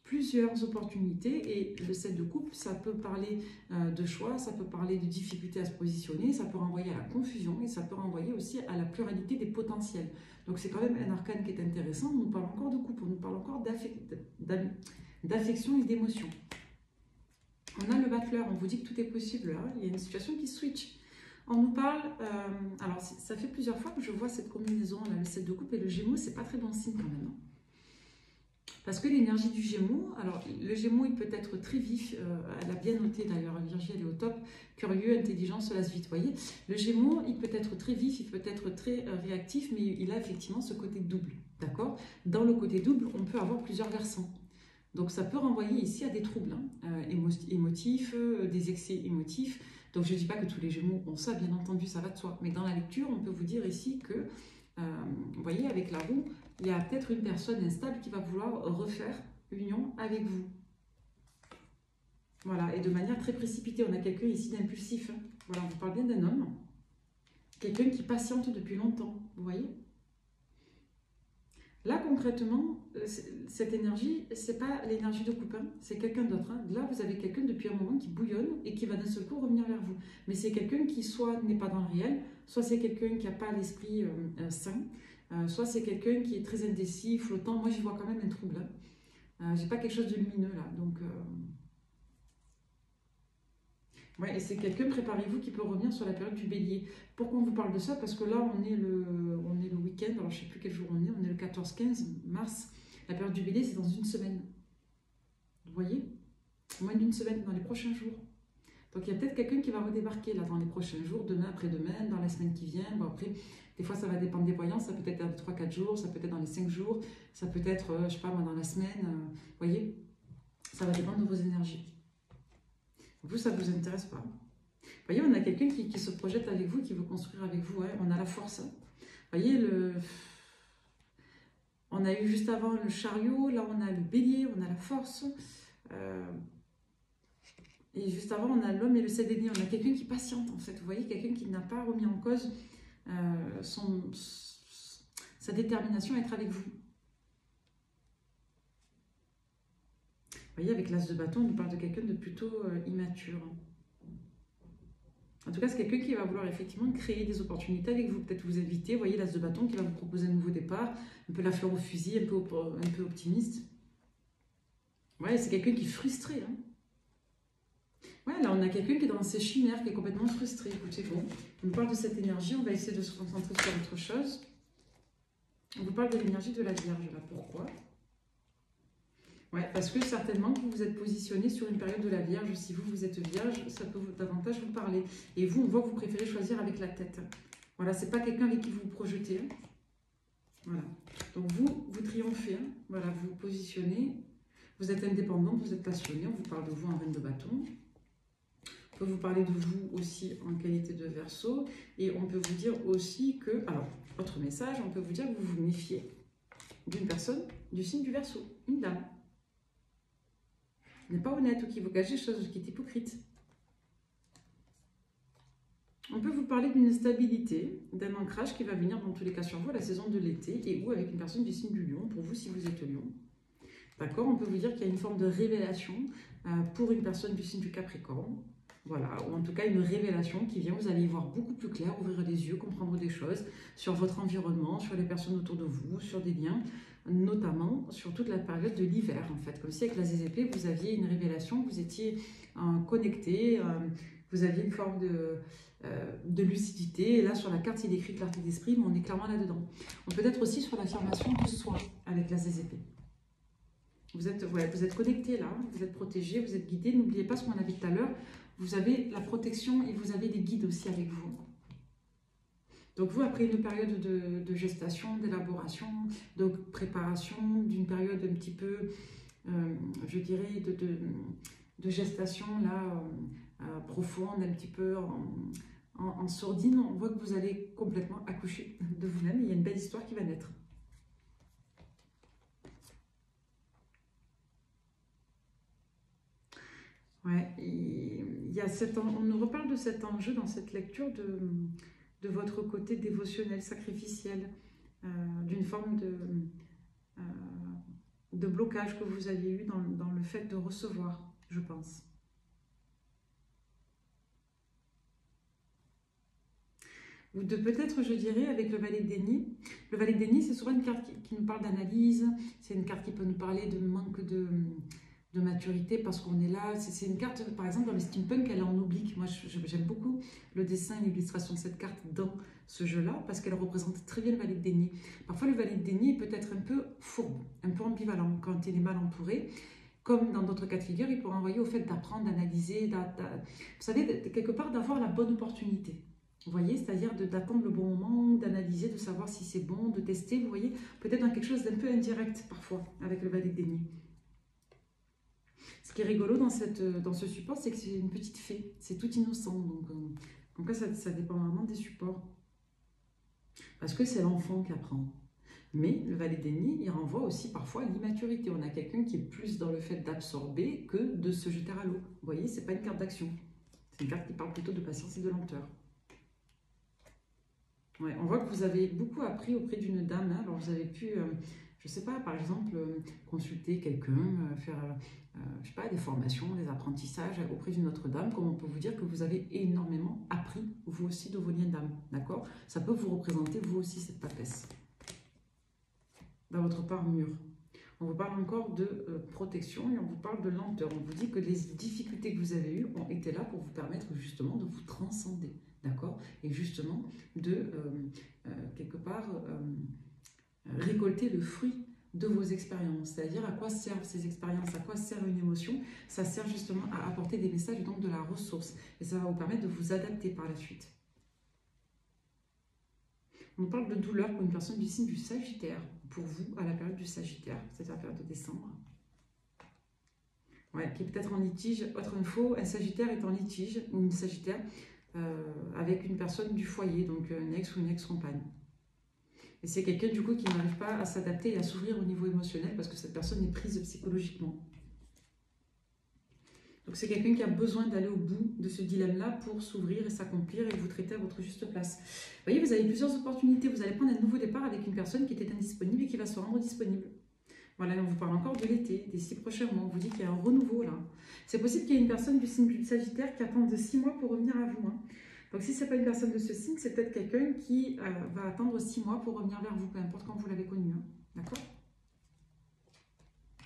plusieurs opportunités et le 7 de coupe, ça peut parler de choix, ça peut parler de difficulté à se positionner, ça peut renvoyer à la confusion et ça peut renvoyer aussi à la pluralité des potentiels. Donc c'est quand même un arcane qui est intéressant, on nous parle encore de couple, on nous parle encore d'affection et d'émotion. On a le battleur, on vous dit que tout est possible, hein. Il y a une situation qui switch. On nous parle, alors ça fait plusieurs fois que je vois cette combinaison, là, le 7 de coupe et le Gémeaux, c'est pas très bon signe quand même. Hein. Parce que l'énergie du Gémeaux, alors le Gémeaux, il peut être très vif, elle a bien noté d'ailleurs, Virginie, elle est au top, curieux, intelligent, cela se vite, vous voyez. Le Gémeaux, il peut être très vif, il peut être très réactif, mais il a effectivement ce côté double, d'accord? Dans le côté double, on peut avoir plusieurs versants. Donc ça peut renvoyer ici à des troubles émotifs, des excès émotifs. Donc je ne dis pas que tous les Gémeaux ont ça, bien entendu, ça va de soi. Mais dans la lecture, on peut vous dire ici que, vous voyez, avec la roue, il y a peut-être une personne instable qui va vouloir refaire union avec vous. Voilà, et de manière très précipitée. On a quelqu'un ici d'impulsif. Hein. Voilà, on vous parle bien d'un homme. Quelqu'un qui patiente depuis longtemps, vous voyez. Là, concrètement, cette énergie, ce n'est pas l'énergie de couple, hein, c'est quelqu'un d'autre. Hein. Là, vous avez quelqu'un depuis un moment qui bouillonne et qui va d'un seul coup revenir vers vous. Mais c'est quelqu'un qui soit n'est pas dans le réel, soit c'est quelqu'un qui n'a pas l'esprit sain, soit c'est quelqu'un qui est très indécis, flottant. Moi, j'y vois quand même un trouble. Hein. J'ai pas quelque chose de lumineux là. Donc, ouais, et c'est quelqu'un, préparez-vous, qui peut revenir sur la période du bélier. Pourquoi on vous parle de ça? Parce que là, on est le week-end, alors je ne sais plus quel jour on est le 14-15 mars. La période du bélier, c'est dans une semaine. Vous voyez? Moins d'une semaine, dans les prochains jours. Donc, il y a peut-être quelqu'un qui va redébarquer là dans les prochains jours, demain, après-demain, dans la semaine qui vient. Bon, après, des fois, ça va dépendre des voyances. Ça peut être dans les 3-4 jours, ça peut être dans les 5 jours, ça peut être, je ne sais pas moi, dans la semaine. Vous voyez? Ça va dépendre de vos énergies. Vous, ça ne vous intéresse pas. Vous voyez, on a quelqu'un qui se projette avec vous, qui veut construire avec vous. Hein. On a la force. Vous voyez, on a eu juste avant le chariot, là on a le bélier, on a la force. Et juste avant, on a l'homme et le 7 deniers. On a quelqu'un qui patiente, en fait. Vous voyez, quelqu'un qui n'a pas remis en cause sa détermination à être avec vous. Vous voyez, avec l'as de bâton, on nous parle de quelqu'un de plutôt immature. En tout cas, c'est quelqu'un qui va vouloir effectivement créer des opportunités avec vous, peut-être vous inviter. Vous voyez, l'as de bâton qui va vous proposer un nouveau départ, un peu la fleur au fusil, un peu optimiste. Ouais, c'est quelqu'un qui est frustré. Hein. Ouais, là, on a quelqu'un qui est dans ses chimères, qui est complètement frustré. Écoutez, bon, on nous parle de cette énergie, on va essayer de se concentrer sur autre chose. On vous parle de l'énergie de la Vierge, là. Pourquoi? Ouais, parce que certainement que vous vous êtes positionné sur une période de la Vierge. Si vous êtes Vierge, ça peut davantage vous parler. Et vous, on voit que vous préférez choisir avec la tête. Voilà, c'est pas quelqu'un avec qui vous vous projetez. Hein. Voilà. Donc vous triomphez. Hein. Voilà, vous vous positionnez. Vous êtes indépendante, vous êtes passionné. On vous parle de vous en reine de bâton. On peut vous parler de vous aussi en qualité de Verseau. Et on peut vous dire aussi que... Alors, autre message, on peut vous dire que vous vous méfiez d'une personne du signe du Verseau. Une dame. N'est pas honnête ou qui vous cache des choses, qui est hypocrite. On peut vous parler d'une stabilité, d'un ancrage qui va venir dans tous les cas sur vous à la saison de l'été et ou avec une personne du signe du Lion, pour vous si vous êtes Lion. D'accord? On peut vous dire qu'il y a une forme de révélation pour une personne du signe du Capricorne. Voilà, ou en tout cas une révélation qui vient, vous allez y voir beaucoup plus clair, ouvrir les yeux, comprendre des choses sur votre environnement, sur les personnes autour de vous, sur des liens, notamment sur toute la période de l'hiver en fait. Comme si avec la ZZP, vous aviez une révélation, vous étiez connecté, vous aviez une forme de lucidité. Et là sur la carte, il est écrit clarté d'esprit, mais on est clairement là-dedans. On peut être aussi sur l'affirmation de soi avec la ZZP. Vous êtes connecté là, vous êtes protégé, vous êtes guidé. N'oubliez pas ce qu'on a dit tout à l'heure. Vous avez la protection et vous avez des guides aussi avec vous. Donc vous, après une période de gestation, d'élaboration, de préparation, d'une période un petit peu, je dirais, de gestation là, profonde, un petit peu en sourdine, on voit que vous allez complètement accoucher de vous-même. Il y a une belle histoire qui va naître. Ouais, il y a on nous reparle de cet enjeu dans cette lecture de votre côté dévotionnel, sacrificiel, d'une forme de blocage que vous aviez eu dans le fait de recevoir, je pense. Ou de peut-être, je dirais, avec le valet de denier. Le valet de denier, c'est souvent une carte qui nous parle d'analyse, c'est une carte qui peut nous parler de manque de maturité parce qu'on est là. C'est une carte, par exemple, dans les steampunk, elle est en oblique. Moi, j'aime beaucoup le dessin et l'illustration de cette carte dans ce jeu-là parce qu'elle représente très bien le valet de denier. Parfois, le valet de denier peut être un peu fourbe, un peu ambivalent quand il est mal entouré. Comme dans d'autres cas de figure, il peut renvoyer au fait d'apprendre, d'analyser, vous savez, quelque part d'avoir la bonne opportunité. Vous voyez, c'est-à-dire d'attendre le bon moment, d'analyser, de savoir si c'est bon, de tester, vous voyez, peut-être dans quelque chose d'un peu indirect parfois avec le valet de denier. Ce qui est rigolo dans ce support, c'est que c'est une petite fée, c'est tout innocent, donc là, ça dépend vraiment des supports. Parce que c'est l'enfant qui apprend. Mais le valet de denier, il renvoie aussi parfois à l'immaturité. On a quelqu'un qui est plus dans le fait d'absorber que de se jeter à l'eau. Vous voyez, c'est pas une carte d'action. C'est une carte qui parle plutôt de patience et de lenteur. Ouais, on voit que vous avez beaucoup appris auprès d'une dame. Hein. Alors vous avez pu, je sais pas, par exemple, consulter quelqu'un, faire, je sais pas, des formations, des apprentissages auprès d'une autre dame. Comme on peut vous dire que vous avez énormément appris, vous aussi, de vos liens d'âme. D'accord? Ça peut vous représenter, vous aussi, cette papesse. Dans votre part mûre. On vous parle encore de protection et on vous parle de lenteur. On vous dit que les difficultés que vous avez eues ont été là pour vous permettre justement de vous transcender, d'accord? Et justement de, quelque part, récolter le fruit de vos expériences. C'est-à-dire à quoi servent ces expériences, à quoi sert une émotion? Ça sert justement à apporter des messages et donc de la ressource. Et ça va vous permettre de vous adapter par la suite. On parle de douleur pour une personne du signe du Sagittaire, pour vous, à la période du Sagittaire, c'est-à-dire la période de décembre. Ouais, qui est peut-être en litige. Autre info, un Sagittaire est en litige, ou une Sagittaire, avec une personne du foyer, donc un ex ou une ex-compagne. Et c'est quelqu'un du coup qui n'arrive pas à s'adapter et à s'ouvrir au niveau émotionnel parce que cette personne est prise psychologiquement. Donc c'est quelqu'un qui a besoin d'aller au bout de ce dilemme-là pour s'ouvrir et s'accomplir et vous traiter à votre juste place. Vous voyez, vous avez plusieurs opportunités. Vous allez prendre un nouveau départ avec une personne qui était indisponible et qui va se rendre disponible. Voilà, on vous parle encore de l'été, des 6 prochains mois. On vous dit qu'il y a un renouveau là. C'est possible qu'il y ait une personne du signe du Sagittaire qui attende de 6 mois pour revenir à vous. Hein. Donc si ce n'est pas une personne de ce signe, c'est peut-être quelqu'un qui va attendre 6 mois pour revenir vers vous, peu importe quand vous l'avez connu. Hein. D'accord?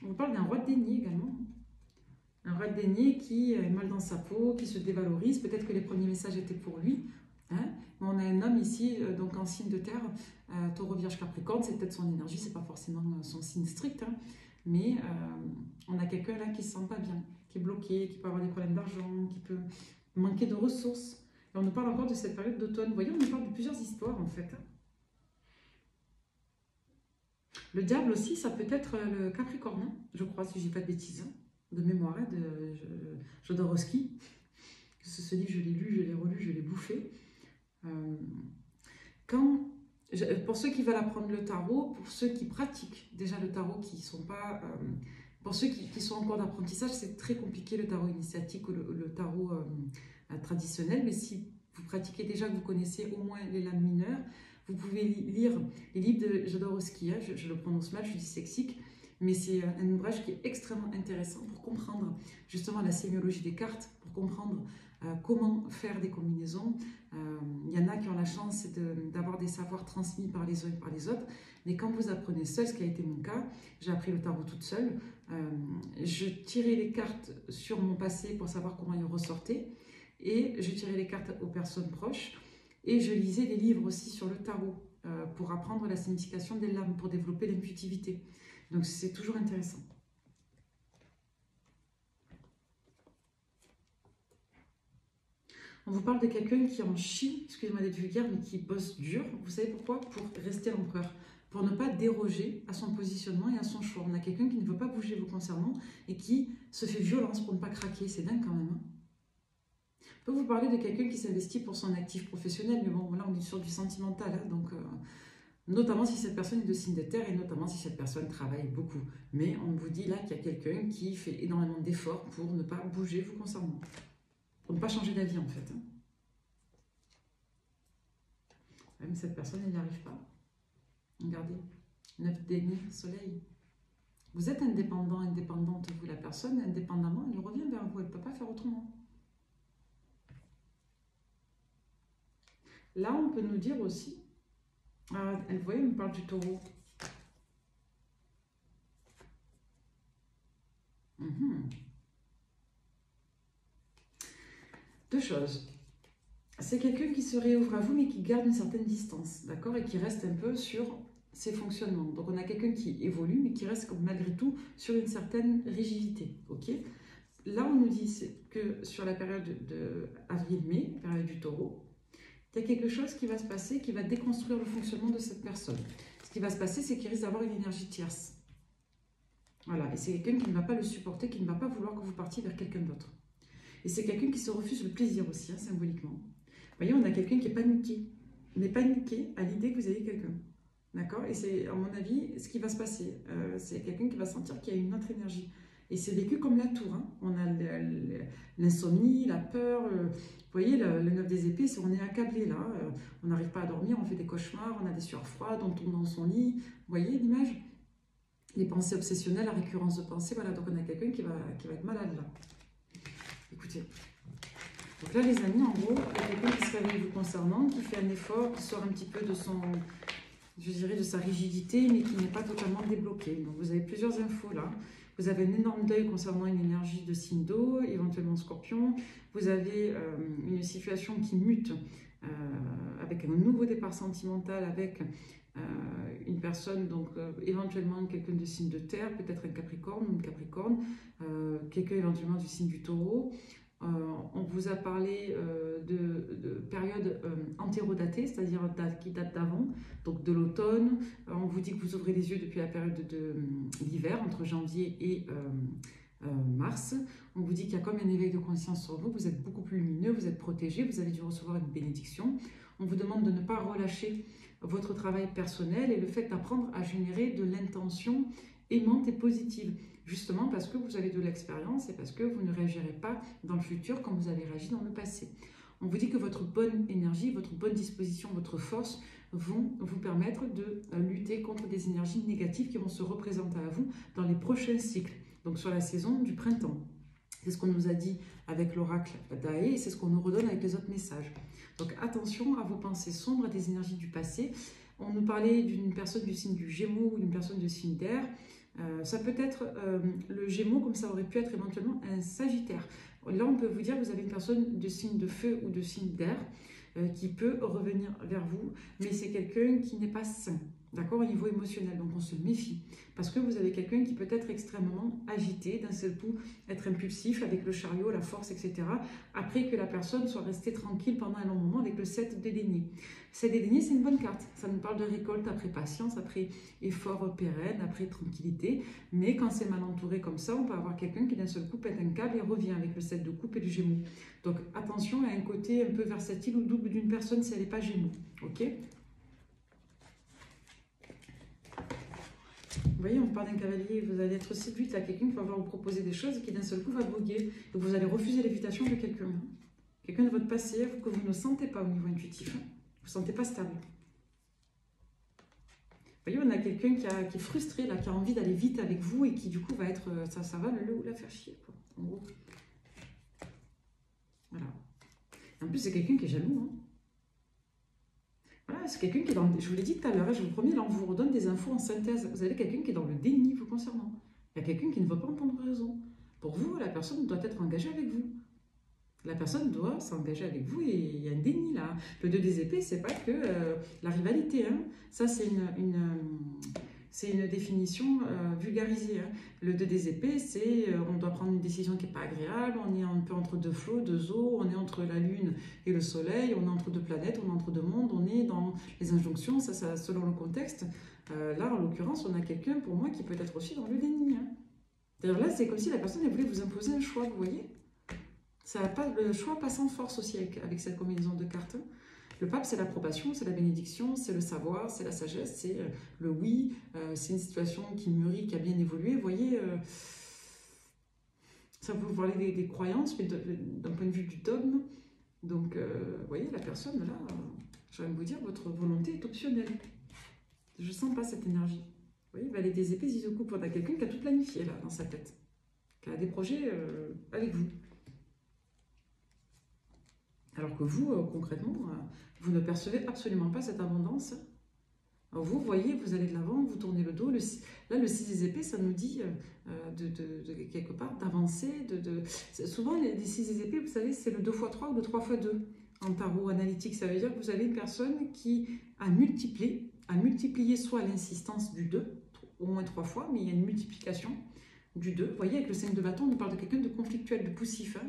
On vous parle d'un roi de denier également. Un roi de denier qui est mal dans sa peau, qui se dévalorise. Peut-être que les premiers messages étaient pour lui. Hein. Mais on a un homme ici, donc en signe de terre, taureau, vierge, capricorne. C'est peut-être son énergie, c'est pas forcément son signe strict. Hein. Mais on a quelqu'un là qui se sent pas bien, qui est bloqué, qui peut avoir des problèmes d'argent, qui peut manquer de ressources. Et on nous parle encore de cette période d'automne. Vous voyez, on nous parle de plusieurs histoires en fait. Le diable aussi, ça peut être le capricorne, hein, je crois, si je dis pas de bêtises. Hein. De mémoire de Jodorowsky. Ce livre, je l'ai lu, je l'ai relu, je l'ai bouffé. Pour ceux qui veulent apprendre le tarot, pour ceux qui pratiquent déjà le tarot, qui sont pas, pour ceux qui sont encore d'apprentissage, c'est très compliqué le tarot initiatique ou le tarot traditionnel. Mais si vous pratiquez déjà, que vous connaissez au moins les lames mineures, vous pouvez lire les livres de Jodorowsky. Hein, je le prononce mal, je suis dyslexique. Mais c'est un ouvrage qui est extrêmement intéressant pour comprendre justement la sémiologie des cartes, pour comprendre comment faire des combinaisons. Il y en a qui ont la chance d'avoir des savoirs transmis par les uns et par les autres, mais quand vous apprenez seul, ce qui a été mon cas, j'ai appris le tarot toute seule, je tirais les cartes sur mon passé pour savoir comment ils ressortaient, et je tirais les cartes aux personnes proches, et je lisais des livres aussi sur le tarot, pour apprendre la signification des lames, pour développer l'intuitivité. Donc c'est toujours intéressant. On vous parle de quelqu'un qui en chie, excusez-moi d'être vulgaire, mais qui bosse dur. Vous savez pourquoi? Pour rester empereur, pour ne pas déroger à son positionnement et à son choix. On a quelqu'un qui ne veut pas bouger vous concernant et qui se fait violence pour ne pas craquer. C'est dingue quand même. Hein. On peut vous parler de quelqu'un qui s'investit pour son actif professionnel, mais bon, là on est sur du sentimental, hein, donc... notamment si cette personne est de signe de terre et notamment si cette personne travaille beaucoup. Mais on vous dit là qu'il y a quelqu'un qui fait énormément d'efforts pour ne pas bouger vous concernant. Pour ne pas changer d'avis en fait. Ouais, mais cette personne, elle n'y arrive pas. Regardez, 9 deniers, soleil. Vous êtes indépendant, indépendante, vous, la personne, indépendamment, elle revient vers vous, elle ne peut pas faire autrement. Là, on peut nous dire aussi, ah, vous voyez, on me parle du taureau. Mhm. Deux choses. C'est quelqu'un qui se réouvre à vous, mais qui garde une certaine distance, d'accord? Et qui reste un peu sur ses fonctionnements. Donc, on a quelqu'un qui évolue, mais qui reste malgré tout sur une certaine rigidité, ok? Là, on nous dit que sur la période de avril-mai, période du taureau, il y a quelque chose qui va se passer, qui va déconstruire le fonctionnement de cette personne. Ce qui va se passer, c'est qu'il risque d'avoir une énergie tierce. Voilà, et c'est quelqu'un qui ne va pas le supporter, qui ne va pas vouloir que vous partiez vers quelqu'un d'autre. Et c'est quelqu'un qui se refuse le plaisir aussi, hein, symboliquement. Vous voyez, on a quelqu'un qui est paniqué, mais paniqué à l'idée que vous ayez quelqu'un. D'accord? Et c'est, à mon avis, ce qui va se passer. C'est quelqu'un qui va sentir qu'il y a une autre énergie. Et c'est vécu comme la tour. Hein. On a l'insomnie, la peur. Vous voyez, le 9 des épées, on est accablé là. On n'arrive pas à dormir, on fait des cauchemars, on a des sueurs froides, on tombe dans son lit. Vous voyez l'image? Les pensées obsessionnelles, la récurrence de pensées. Voilà, donc on a quelqu'un qui va être malade là. Écoutez. Donc là, les amis, en gros, il y a quelqu'un qui se réveille vous concernant, qui fait un effort, qui sort un petit peu de son, je dirais, de sa rigidité, mais qui n'est pas totalement débloqué. Donc vous avez plusieurs infos là. Vous avez un énorme deuil concernant une énergie de signe d'eau, éventuellement scorpion. Vous avez une situation qui mute avec un nouveau départ sentimental, avec une personne, donc éventuellement quelqu'un de signe de terre, peut-être un capricorne ou une capricorne, quelqu'un éventuellement du signe du taureau. On vous a parlé de périodes antérodatées, c'est-à-dire qui datent d'avant, donc de l'automne. On vous dit que vous ouvrez les yeux depuis la période de l'hiver, entre janvier et mars. On vous dit qu'il y a comme un éveil de conscience sur vous, vous êtes beaucoup plus lumineux, vous êtes protégé, vous avez dû recevoir une bénédiction. On vous demande de ne pas relâcher votre travail personnel et le fait d'apprendre à générer de l'intention aimante et positive. Justement parce que vous avez de l'expérience et parce que vous ne réagirez pas dans le futur comme vous avez réagi dans le passé. On vous dit que votre bonne énergie, votre bonne disposition, votre force vont vous permettre de lutter contre des énergies négatives qui vont se représenter à vous dans les prochains cycles, donc sur la saison du printemps. C'est ce qu'on nous a dit avec l'oracle d'Aé et c'est ce qu'on nous redonne avec les autres messages. Donc attention à vos pensées sombres, à des énergies du passé. On nous parlait d'une personne du signe du Gémeaux ou d'une personne du signe d'air. Ça peut être le Gémeaux, comme ça aurait pu être éventuellement un Sagittaire. Là, on peut vous dire que vous avez une personne de signe de feu ou de signe d'air qui peut revenir vers vous, mais c'est quelqu'un qui n'est pas sain, d'accord, au niveau émotionnel, donc on se méfie, parce que vous avez quelqu'un qui peut être extrêmement agité, d'un seul coup être impulsif avec le chariot, la force, etc., après que la personne soit restée tranquille pendant un long moment avec le 7 de denier. 7 de denier, c'est une bonne carte, ça nous parle de récolte après patience, après effort pérenne, après tranquillité, mais quand c'est mal entouré comme ça, on peut avoir quelqu'un qui d'un seul coup pète un câble et revient avec le 7 de coupe et le Gémeaux. Donc attention à un côté un peu versatile ou double d'une personne si elle n'est pas Gémeaux, ok? Vous voyez, on parle d'un cavalier, vous allez être séduite à quelqu'un qui va vous proposer des choses et qui d'un seul coup va voguer. Et vous allez refuser l'invitation de quelqu'un. Quelqu'un de votre passé que vous ne sentez pas au niveau intuitif. Vous ne sentez pas stable. Vous voyez, on a quelqu'un qui est frustré, là, qui a envie d'aller vite avec vous et qui du coup va être, ça va la faire chier, quoi, en gros. Voilà. Et en plus, c'est quelqu'un qui est jaloux, hein. Voilà, c'est quelqu'un qui est dans, je vous l'ai dit tout à l'heure, je vous promets, là on vous redonne des infos en synthèse. Vous avez quelqu'un qui est dans le déni vous concernant. Il y a quelqu'un qui ne veut pas entendre raison. Pour vous, la personne doit être engagée avec vous. La personne doit s'engager avec vous et il y a un déni là. Le 2 des épées, c'est pas que la rivalité. Hein. Ça, c'est une définition vulgarisée. Hein. Le 2 des épées, c'est on doit prendre une décision qui n'est pas agréable, on est un peu entre deux flots, deux eaux, on est entre la Lune et le Soleil, on est entre deux planètes, on est entre deux mondes, on est dans les injonctions, ça selon le contexte. Là, en l'occurrence, on a quelqu'un, pour moi, qui peut être aussi dans le déni. Hein. D'ailleurs, là, c'est comme si la personne elle voulait vous imposer un choix, vous voyez. Ça n'a pas, le choix passe en force aussi avec cette combinaison de cartes. Le pape, c'est l'approbation, c'est la bénédiction, c'est le savoir, c'est la sagesse, c'est le oui, c'est une situation qui mûrit, qui a bien évolué. Vous voyez, ça peut vous parler des croyances, mais d'un point de vue du dogme. Donc, vous voyez, la personne, là, j'ai envie de vous dire, votre volonté est optionnelle. Je ne sens pas cette énergie. Vous voyez, valet des épées, 10 de coupe, on a quelqu'un qui a tout planifié, là, dans sa tête. Qui a des projets avec vous. Alors que vous, concrètement, vous ne percevez absolument pas cette abondance Alors vous voyez, vous allez de l'avant, vous tournez le dos. Là, le 6 des épées, ça nous dit quelque part d'avancer. Souvent, les 6 des épées, vous savez, c'est le 2x3 ou le 3x2 en tarot analytique. Ça veut dire que vous avez une personne qui a multiplié soit l'insistance du 2, au moins 3 fois, mais il y a une multiplication du 2. Vous voyez, avec le 5 de bâton, on nous parle de quelqu'un de conflictuel, de poussif, hein,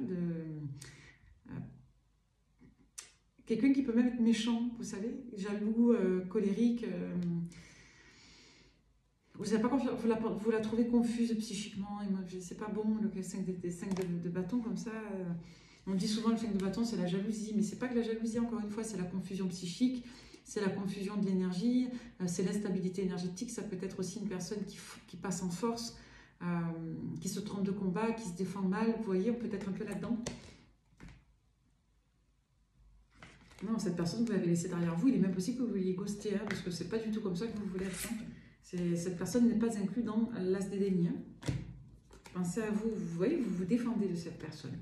quelqu'un qui peut même être méchant, vous savez, jaloux, colérique. Vous avez pas confiance, vous la trouvez confuse psychiquement, et c'est pas bon, le 5 de bâton comme ça. On dit souvent le 5 de bâton, c'est la jalousie, mais c'est pas que la jalousie, encore une fois, c'est la confusion psychique, c'est la confusion de l'énergie, c'est l'instabilité énergétique. Ça peut être aussi une personne qui passe en force, qui se trompe de combat, qui se défend mal. Vous voyez, on peut être un peu là-dedans. Non, cette personne, vous l'avez laissée derrière vous. Il est même possible que vous vouliez ghoster, hein, parce que c'est pas du tout comme ça que vous voulez être. Cette personne n'est pas inclue dans l'as des deniers. Pensez à vous. Vous voyez, vous vous défendez de cette personne.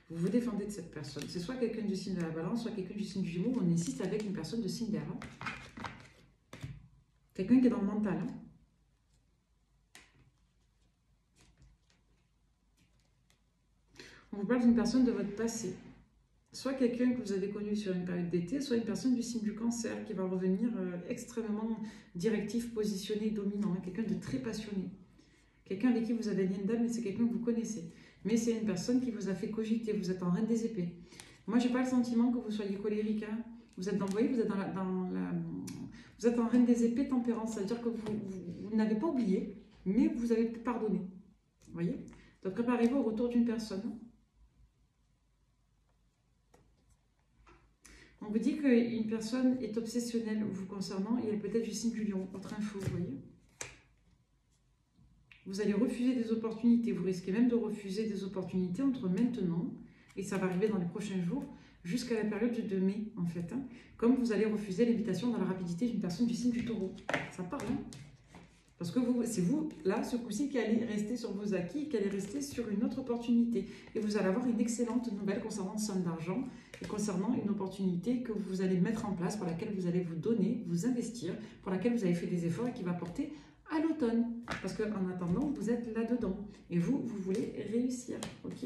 Vous vous défendez de cette personne. C'est soit quelqu'un du signe de la balance, soit quelqu'un du signe du Gémeaux. On insiste avec une personne de signe d'air. Quelqu'un qui est dans le mental. Hein. On vous parle d'une personne de votre passé. Soit quelqu'un que vous avez connu sur une période d'été, soit une personne du signe du Cancer qui va revenir extrêmement directif, positionné, dominant. Hein, quelqu'un de très passionné. Quelqu'un avec qui vous avez lien d'âme, mais c'est quelqu'un que vous connaissez. Mais c'est une personne qui vous a fait cogiter. Vous êtes en reine des épées. Moi, je n'ai pas le sentiment que vous soyez colérique. Hein. Vous êtes dans, vous voyez, vous êtes vous êtes en reine des épées, tempérance. C'est-à-dire que vous n'avez pas oublié, mais vous avez pardonné. Vous voyez? Donc, préparez-vous au retour d'une personne. On vous dit qu'une personne est obsessionnelle vous concernant et elle peut être du signe du lion. Autre info, vous voyez. Vous allez refuser des opportunités. Vous risquez même de refuser des opportunités entre maintenant, et ça va arriver dans les prochains jours, jusqu'à la période du 2 mai, en fait. Hein, comme vous allez refuser l'invitation dans la rapidité d'une personne du signe du taureau. Ça parle, hein. Parce que c'est vous, là, ce coup-ci, qui allez rester sur vos acquis, qui allez rester sur une autre opportunité. Et vous allez avoir une excellente nouvelle concernant le somme d'argent et concernant une opportunité que vous allez mettre en place, pour laquelle vous allez vous donner, vous investir, pour laquelle vous avez fait des efforts et qui va porter à l'automne. Parce qu'en attendant, vous êtes là-dedans. Et vous voulez réussir. Ok ?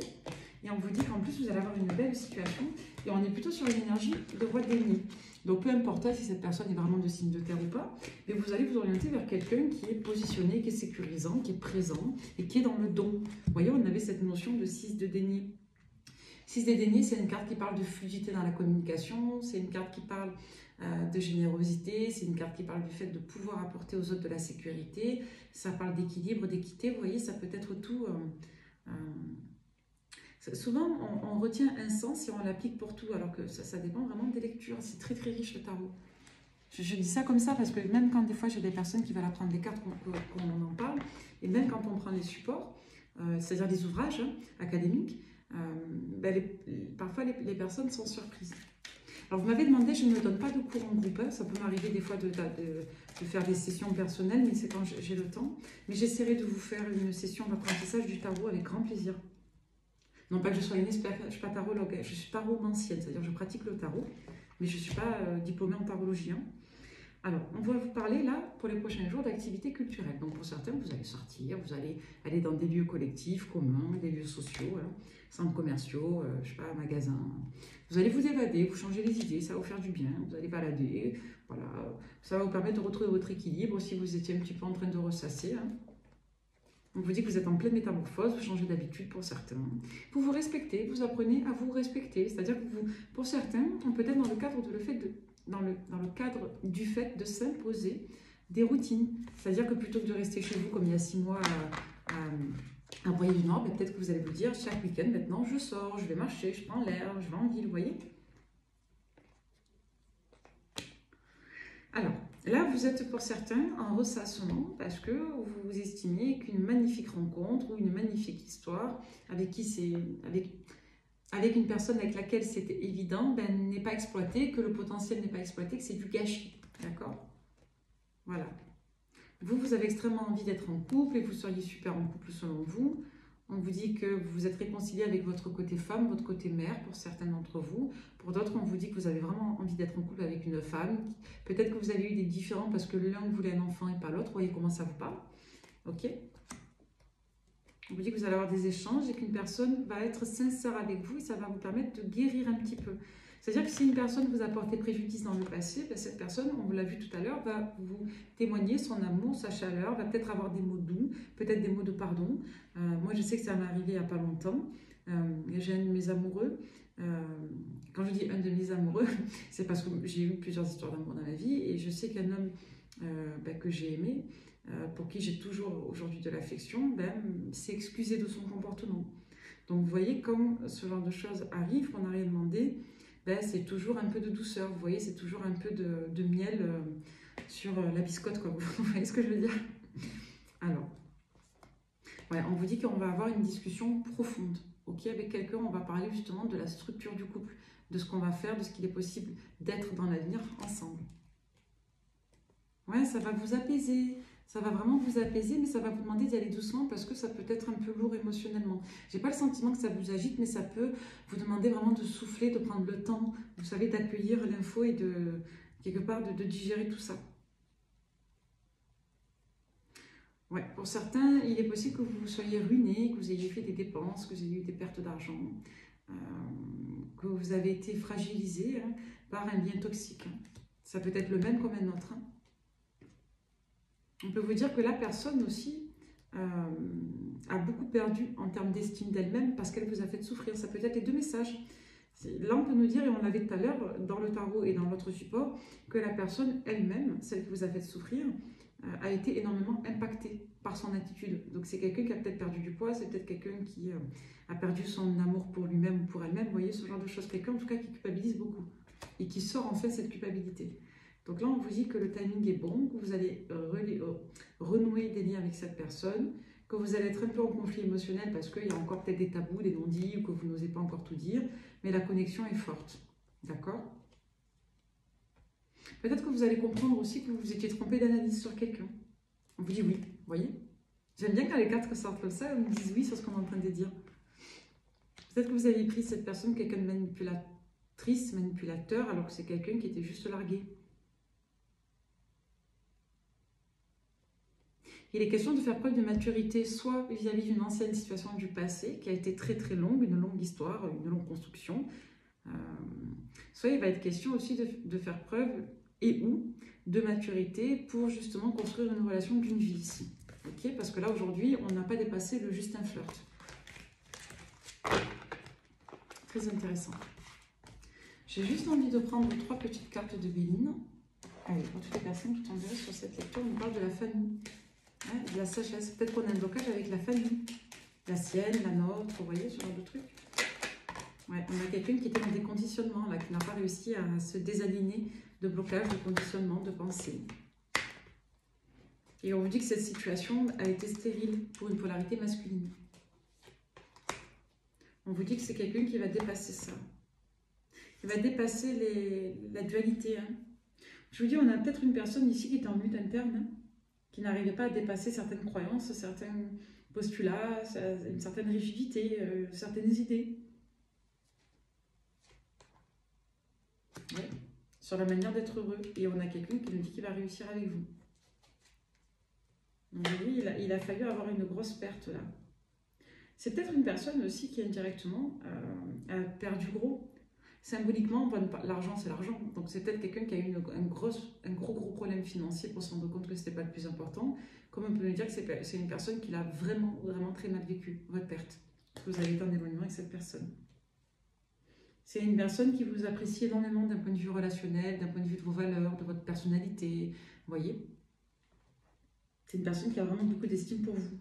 Et on vous dit qu'en plus, vous allez avoir une belle situation. Et on est plutôt sur une énergie de roi de denier. Donc, peu importe si cette personne est vraiment de signe de terre ou pas, mais vous allez vous orienter vers quelqu'un qui est positionné, qui est sécurisant, qui est présent et qui est dans le don. Vous voyez, on avait cette notion de 6 de denier. 6 des deniers, c'est une carte qui parle de fluidité dans la communication, c'est une carte qui parle de générosité, c'est une carte qui parle du fait de pouvoir apporter aux autres de la sécurité, ça parle d'équilibre, d'équité. Vous voyez, ça peut être tout... Souvent, on retient un sens et on l'applique pour tout, alors que ça dépend vraiment des lectures. C'est très très riche le tarot. Je dis ça comme ça parce que même quand des fois j'ai des personnes qui veulent apprendre les cartes, qu'on en parle, et même quand on prend les supports, c'est-à-dire les ouvrages académiques, parfois les personnes sont surprises. Alors vous m'avez demandé, je ne donne pas de cours en groupe, hein, ça peut m'arriver des fois de faire des sessions personnelles, mais c'est quand j'ai le temps. Mais j'essaierai de vous faire une session d'apprentissage du tarot avec grand plaisir. Non pas que je sois une experte, je ne suis pas tarologue, je suis taromancienne, c'est-à-dire que je pratique le tarot, mais je ne suis pas diplômée en tarologie. Hein. Alors, on va vous parler là, pour les prochains jours, d'activités culturelles. Donc pour certains, vous allez sortir, vous allez aller dans des lieux collectifs, communs, des lieux sociaux, hein, centres commerciaux, je ne sais pas, magasins. Vous allez vous évader, vous changer les idées, ça va vous faire du bien, vous allez balader, voilà. Ça va vous permettre de retrouver votre équilibre si vous étiez un petit peu en train de ressasser. Hein. On vous dit que vous êtes en pleine métamorphose, vous changez d'habitude pour certains. Vous vous respectez, vous apprenez à vous respecter. C'est-à-dire que pour certains, on peut être dans le cadre du fait de s'imposer des routines. C'est-à-dire que plutôt que de rester chez vous comme il y a 6 mois à Boyer du Nord, peut-être que vous allez vous dire chaque week-end maintenant je sors, je vais marcher, je prends l'air, je vais en ville, vous voyez. Alors, là, vous êtes pour certains en ressassement parce que vous estimez qu'une magnifique rencontre ou une magnifique histoire avec une personne avec laquelle c'était évident, n'est pas exploitée, que le potentiel n'est pas exploité, que c'est du gâchis. D'accord? Voilà. Vous avez extrêmement envie d'être en couple et vous seriez super en couple selon vous. On vous dit que vous êtes réconcilié avec votre côté femme, votre côté mère, pour certains d'entre vous. Pour d'autres, on vous dit que vous avez vraiment envie d'être en couple avec une femme. Peut-être que vous avez eu des différends parce que l'un voulait un enfant et pas l'autre. Vous voyez comment ça vous parle. Ok. On vous dit que vous allez avoir des échanges et qu'une personne va être sincère avec vous et ça va vous permettre de guérir un petit peu. C'est-à-dire que si une personne vous a porté préjudice dans le passé, ben cette personne, on vous l'a vu tout à l'heure, va vous témoigner son amour, sa chaleur, va peut-être avoir des mots doux, peut-être des mots de pardon. Moi, je sais que ça m'est arrivé il n'y a pas longtemps. J'ai un de mes amoureux. Quand je dis un de mes amoureux, c'est parce que j'ai eu plusieurs histoires d'amour dans ma vie et je sais qu'un homme que j'ai aimé, pour qui j'ai toujours aujourd'hui de l'affection, s'est excusé de son comportement. Donc vous voyez, comme ce genre de choses arrive, qu'on n'a rien demandé, c'est toujours un peu de douceur, vous voyez, c'est toujours un peu de miel sur la biscotte, quoi. Vous voyez ce que je veux dire? Alors, ouais, on vous dit qu'on va avoir une discussion profonde, ok, avec quelqu'un. On va parler justement de la structure du couple, de ce qu'on va faire, de ce qu'il est possible d'être dans l'avenir ensemble. Ouais, ça va vous apaiser. Ça va vraiment vous apaiser, mais ça va vous demander d'y aller doucement parce que ça peut être un peu lourd émotionnellement. J'ai pas le sentiment que ça vous agite, mais ça peut vous demander vraiment de souffler, de prendre le temps, vous savez, d'accueillir l'info et de, quelque part, de digérer tout ça. Ouais, pour certains, il est possible que vous soyez ruiné, que vous ayez fait des dépenses, que vous ayez eu des pertes d'argent, que vous avez été fragilisé par un lien toxique. Ça peut être le même comme un autre. On peut vous dire que la personne aussi a beaucoup perdu en termes d'estime d'elle-même parce qu'elle vous a fait souffrir. Ça peut être les deux messages. Là, on peut nous dire, et on l'avait tout à l'heure dans le tarot et dans votre support, que la personne elle-même, celle qui vous a fait souffrir, a été énormément impactée par son attitude. Donc c'est quelqu'un qui a peut-être perdu du poids, c'est peut-être quelqu'un qui a perdu son amour pour lui-même ou pour elle-même. Vous voyez, ce genre de choses. Quelqu'un en tout cas qui culpabilise beaucoup et qui sort en fait cette culpabilité. Donc là, on vous dit que le timing est bon, que vous allez renouer des liens avec cette personne, que vous allez être un peu en conflit émotionnel parce qu'il y a encore peut-être des tabous, des non-dits, ou que vous n'osez pas encore tout dire, mais la connexion est forte. D'accord? Peut-être que vous allez comprendre aussi que vous vous étiez trompé d'analyse sur quelqu'un. On vous dit oui, vous voyez? J'aime bien quand les cartes ressortent comme ça, on me disent oui sur ce qu'on est en train de dire. Peut-être que vous avez pris cette personne, quelqu'un de manipulatrice, manipulateur, alors que c'est quelqu'un qui était juste largué. Il est question de faire preuve de maturité, soit vis-à-vis d'une ancienne situation du passé, qui a été très très longue, une longue histoire, une longue construction, soit il va être question aussi de faire preuve et ou de maturité pour justement construire une relation d'une vie ici. Okay, parce que là aujourd'hui, on n'a pas dépassé le juste un flirt. Très intéressant. J'ai juste envie de prendre 3 petites cartes de Béline. Allez, pour toutes les personnes qui tomberaient sur cette lecture, on parle de la famille. De la sagesse, peut-être qu'on a un blocage avec la famille, la sienne, la nôtre, vous voyez, ce genre de truc. Ouais, on a quelqu'un qui était dans des conditionnements, là, qui n'a pas réussi à se désaligner de blocage, de conditionnement, de pensée. Et on vous dit que cette situation a été stérile pour une polarité masculine. On vous dit que c'est quelqu'un qui va dépasser ça. Il va dépasser la dualité. Je vous dis, on a peut-être une personne ici qui est en lutte interne, qui n'arrivait pas à dépasser certaines croyances, certains postulats, une certaine rigidité, certaines idées. Ouais. Sur la manière d'être heureux. Et on a quelqu'un qui nous dit qu'il va réussir avec vous. Donc, vous voyez, il a fallu avoir une grosse perte là. C'est peut-être une personne aussi qui indirectement a perdu gros. Symboliquement, l'argent c'est l'argent. Donc c'est peut-être quelqu'un qui a eu un gros problème financier pour se rendre compte que ce n'était pas le plus important. Comme on peut nous dire que c'est une personne qui l'a vraiment très mal vécu, votre perte. Vous avez été en éloignement avec cette personne. C'est une personne qui vous apprécie énormément d'un point de vue relationnel, d'un point de vue de vos valeurs, de votre personnalité. Vous voyez? C'est une personne qui a vraiment beaucoup d'estime pour vous.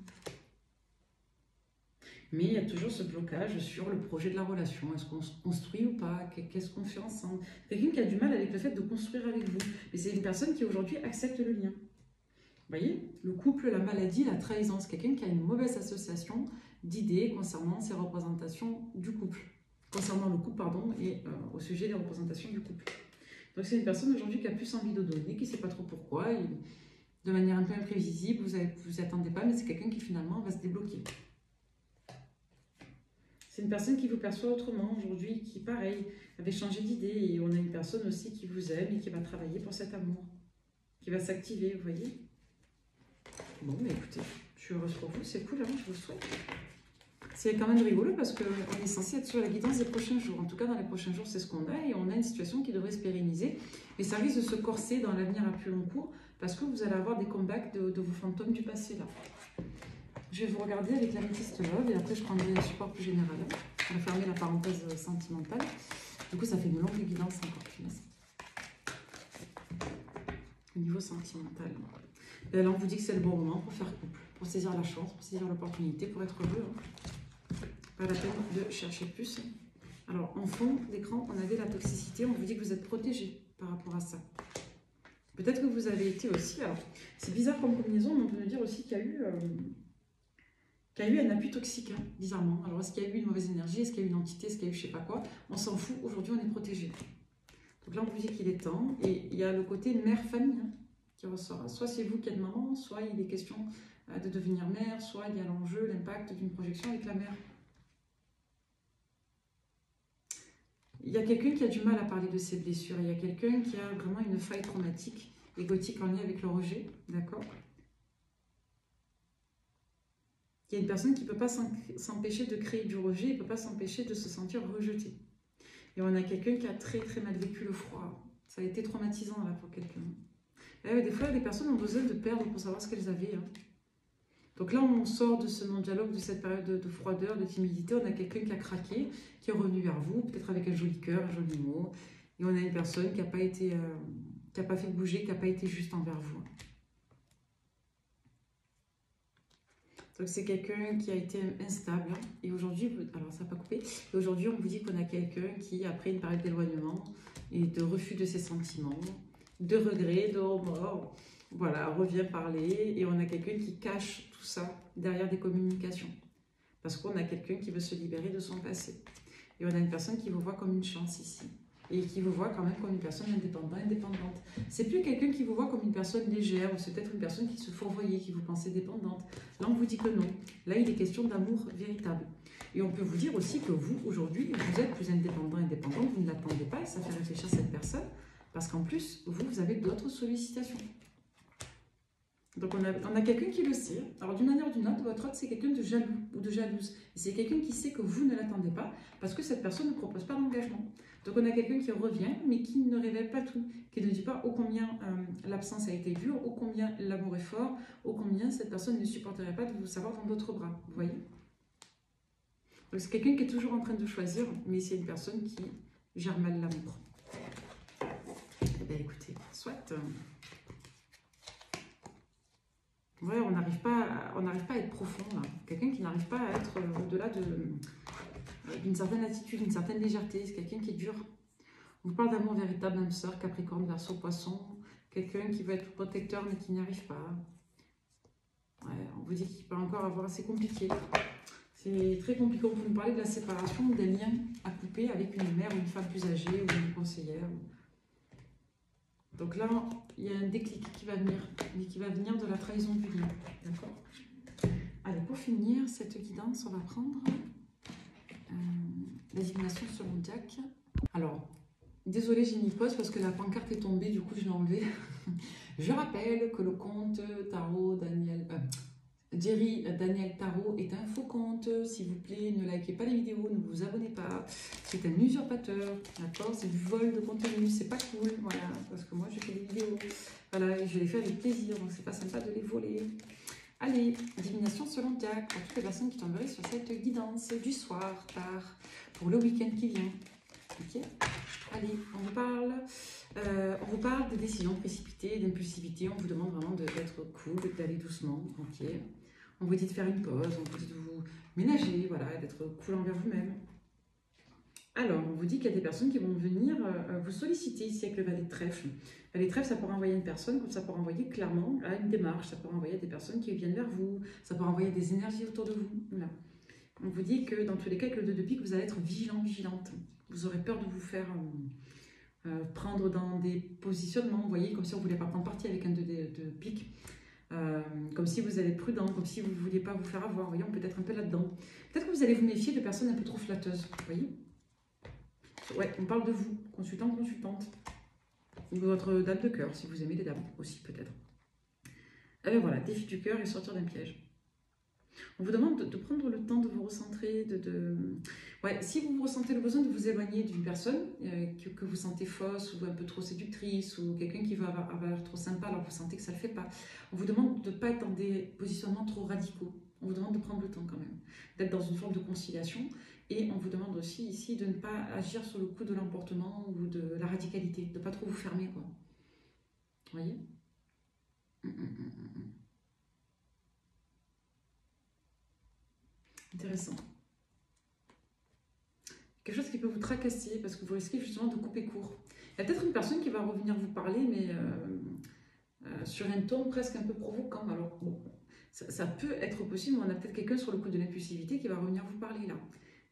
Mais il y a toujours ce blocage sur le projet de la relation. Est-ce qu'on se construit ou pas? Qu'est-ce qu'on fait ensemble? Quelqu'un qui a du mal avec le fait de construire avec vous. Mais c'est une personne qui aujourd'hui accepte le lien. Vous voyez? Le couple, la maladie, la trahison. C'est quelqu'un qui a une mauvaise association d'idées concernant ses représentations du couple. Concernant le couple, pardon, et au sujet des représentations du couple. Donc c'est une personne aujourd'hui qui a plus envie de donner, qui ne sait pas trop pourquoi. Et de manière un peu imprévisible, vous n'y attendez pas, mais c'est quelqu'un qui finalement va se débloquer. C'est une personne qui vous perçoit autrement aujourd'hui, qui, pareil, avait changé d'idée. Et on a une personne aussi qui vous aime et qui va travailler pour cet amour, qui va s'activer, vous voyez. Bon, mais écoutez, je suis heureuse pour vous, c'est cool, hein, je vous le souhaite. C'est quand même rigolo parce qu'on est censé être sur la guidance des prochains jours. En tout cas, dans les prochains jours, c'est ce qu'on a. Et on a une situation qui devrait se pérenniser. Mais ça risque de se corser dans l'avenir à plus long cours parce que vous allez avoir des comebacks de vos fantômes du passé, là. Je vais vous regarder avec l'améthyste love et après, je prendrai un support plus général. On va fermer la parenthèse sentimentale. Du coup, ça fait une longue guidance encore plus. Au niveau sentimental. Et là, on vous dit que c'est le bon moment pour faire couple, pour saisir la chance, pour saisir l'opportunité, pour être heureux. Hein. Pas la peine de chercher plus. Alors, en fond d'écran, on avait la toxicité. On vous dit que vous êtes protégé par rapport à ça. Peut-être que vous avez été aussi... Alors, c'est bizarre comme combinaison, mais on peut nous dire aussi qu'il y a eu un appui toxique, hein, bizarrement. Alors, est-ce qu'il y a eu une mauvaise énergie? Est-ce qu'il y a eu une entité? Est-ce qu'il y a eu je sais pas quoi? On s'en fout. Aujourd'hui, on est protégé. Donc là, on vous dit qu'il est temps. Et il y a le côté mère-famille, hein, qui ressort. Soit c'est vous qui êtes maman, soit il est question de devenir mère, soit il y a l'enjeu, l'impact d'une projection avec la mère. Il y a quelqu'un qui a du mal à parler de ses blessures. Il y a quelqu'un qui a vraiment une faille traumatique, égotique en lien avec le rejet. D'accord? Il y a une personne qui ne peut pas s'empêcher de créer du rejet, il ne peut pas s'empêcher de se sentir rejeté. Et on a quelqu'un qui a très très mal vécu le froid. Ça a été traumatisant là pour quelqu'un. Des fois, des personnes ont besoin de perdre pour savoir ce qu'elles avaient. Hein. Donc là, on sort de ce non-dialogue, de cette période de froideur, de timidité. On a quelqu'un qui a craqué, qui est revenu vers vous, peut-être avec un joli cœur, un joli mot. Et on a une personne qui n'a pas été, qui n'a pas fait bouger, qui n'a pas été juste envers vous. Donc c'est quelqu'un qui a été instable. Et aujourd'hui, alors ça n'a pas coupé. Et aujourd'hui, on vous dit qu'on a quelqu'un qui, après une période d'éloignement et de refus de ses sentiments, de regrets, de remords, voilà, revient parler. Et on a quelqu'un qui cache tout ça derrière des communications. Parce qu'on a quelqu'un qui veut se libérer de son passé. Et on a une personne qui vous voit comme une chance ici. Et qui vous voit quand même comme une personne indépendante. C'est plus quelqu'un qui vous voit comme une personne légère, ou c'est peut-être une personne qui se fourvoyait, qui vous pensait dépendante. Là, on vous dit que non. Là, il est question d'amour véritable. Et on peut vous dire aussi que vous, aujourd'hui, vous êtes plus indépendante, vous ne l'attendez pas, et ça fait réfléchir cette personne, parce qu'en plus, vous avez d'autres sollicitations. Donc, on a quelqu'un qui le sait. Alors, d'une manière ou d'une autre, votre autre, c'est quelqu'un de jaloux ou de jalouse. C'est quelqu'un qui sait que vous ne l'attendez pas, parce que cette personne ne propose pas d'engagement. Donc, on a quelqu'un qui revient, mais qui ne révèle pas tout, qui ne dit pas ô combien l'absence a été dure, ô combien l'amour est fort, ô combien cette personne ne supporterait pas de vous savoir dans d'autres bras. Vous voyez? Donc, c'est quelqu'un qui est toujours en train de choisir, mais c'est une personne qui gère mal l'amour. Eh bien, écoutez, soit... Ouais, on n'arrive pas à être profond, là. Quelqu'un qui n'arrive pas à être au-delà d'une certaine attitude, d'une certaine légèreté. C'est quelqu'un qui est dur. On vous parle d'amour véritable, âme sœur, Capricorne, Verseau, Poisson. Quelqu'un qui veut être protecteur, mais qui n'y arrive pas. Ouais, on vous dit qu'il peut encore avoir... C'est compliqué. C'est très compliqué. On peut nous parler de la séparation, des liens à couper avec une mère ou une femme plus âgée ou une conseillère. Donc là, il y a un déclic qui va venir, mais qui va venir de la trahison du lien. D'accord? Allez, pour finir cette guidance, on va prendre la divination sur mon diac. Alors, désolée, j'ai mis pause parce que la pancarte est tombée, du coup je l'ai enlevée. Je rappelle que le compte Tarot Jerry Daniel Tarot est un faux compte. S'il vous plaît, ne likez pas les vidéos, ne vous abonnez pas. C'est un usurpateur, d'accord? C'est du vol de contenu, c'est pas cool, voilà. Parce que moi, je fais des vidéos, voilà, et je les fais avec plaisir, donc c'est pas sympa de les voler. Allez, divination selon Diac, pour toutes les personnes qui tomberaient sur cette guidance du soir, tard, pour le week-end qui vient. Ok? Allez, on vous parle de décisions précipitées, d'impulsivité. On vous demande vraiment d'être cool, d'aller doucement. Ok? On vous dit de faire une pause, on vous dit de vous ménager, voilà, d'être cool envers vous-même. Alors, on vous dit qu'il y a des personnes qui vont venir vous solliciter ici avec le valet de trèfle. Le valet de trèfle, ça peut renvoyer une personne, comme ça peut renvoyer clairement à une démarche, ça peut renvoyer des personnes qui viennent vers vous, ça peut renvoyer des énergies autour de vous. Voilà. On vous dit que dans tous les cas, avec le 2 de pique, vous allez être vigilant, vigilante. Vous aurez peur de vous faire prendre dans des positionnements, vous voyez, comme si on ne voulait pas prendre parti avec un 2 de pique. comme si vous allez être prudent, comme si vous ne vouliez pas vous faire avoir, voyons, peut-être un peu là-dedans. Peut-être que vous allez vous méfier de personnes un peu trop flatteuses, vous voyez. Ouais, on parle de vous, consultant, consultante. Ou de votre dame de cœur, si vous aimez les dames aussi, peut-être. Et bien voilà, défi du cœur et sortir d'un piège. On vous demande de prendre le temps de vous recentrer, Ouais, si vous ressentez le besoin de vous éloigner d'une personne que vous sentez fausse ou un peu trop séductrice ou quelqu'un qui va avoir l'air trop sympa alors que vous sentez que ça ne le fait pas, on vous demande de ne pas être dans des positionnements trop radicaux. On vous demande de prendre le temps quand même, d'être dans une forme de conciliation et on vous demande aussi ici de ne pas agir sur le coup de l'emportement ou de la radicalité, de ne pas trop vous fermer, quoi. Vous voyez? Intéressant. Quelque chose qui peut vous tracasser parce que vous risquez justement de couper court. Il y a peut-être une personne qui va revenir vous parler, mais sur un ton presque un peu provoquant. Alors, bon, ça peut être possible, mais on a peut-être quelqu'un sur le coup de l'impulsivité qui va revenir vous parler là.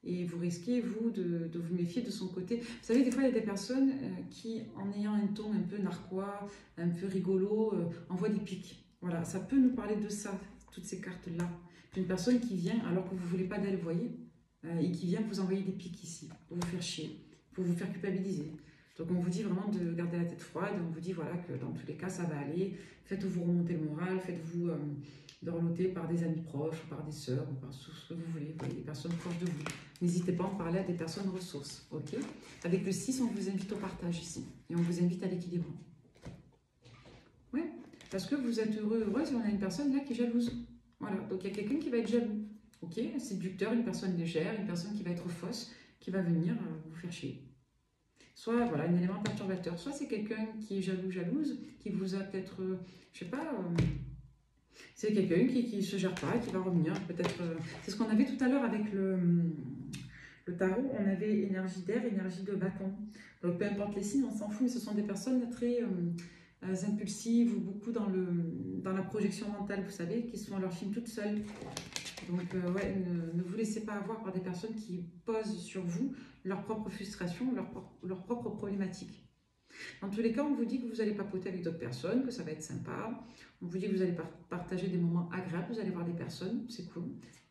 Et vous risquez, vous, de vous méfier de son côté. Vous savez, des fois, il y a des personnes qui, en ayant un ton un peu narquois, un peu rigolo, envoient des pics. Voilà, ça peut nous parler de ça, toutes ces cartes-là. Une personne qui vient alors que vous ne voulez pas d'elle, vous voyez, et qui vient vous envoyer des pics ici, pour vous faire chier, pour vous faire culpabiliser. Donc on vous dit vraiment de garder la tête froide, on vous dit voilà que dans tous les cas ça va aller, faites-vous remonter le moral, faites-vous dorloter par des amis proches, par des sœurs, ou par tout ce que vous voulez, vous voyez, des personnes proches de vous. N'hésitez pas à en parler à des personnes ressources, ok? Avec le 6, on vous invite au partage ici, et on vous invite à l'équilibre. Oui, parce que vous êtes heureux, heureuse, et on a une personne là qui est jalouse. Voilà, donc il y a quelqu'un qui va être jaloux. Ok, un séducteur, une personne légère, une personne qui va être fausse, qui va venir vous faire chier. Soit, voilà, un élément perturbateur. Soit c'est quelqu'un qui est jaloux, jalouse, qui vous a peut-être, je sais pas, c'est quelqu'un qui ne se gère pas, qui va revenir, peut-être. C'est ce qu'on avait tout à l'heure avec le tarot, on avait énergie d'air, énergie de bâton. Donc peu importe les signes, on s'en fout, mais ce sont des personnes très impulsives ou beaucoup dans la projection mentale, vous savez, qui sont à leur film toutes seules. Donc, ouais, ne vous laissez pas avoir par des personnes qui posent sur vous leur propre frustration, leur propre problématique. Dans tous les cas, on vous dit que vous allez papoter avec d'autres personnes, que ça va être sympa. On vous dit que vous allez partager des moments agréables, vous allez voir des personnes, c'est cool.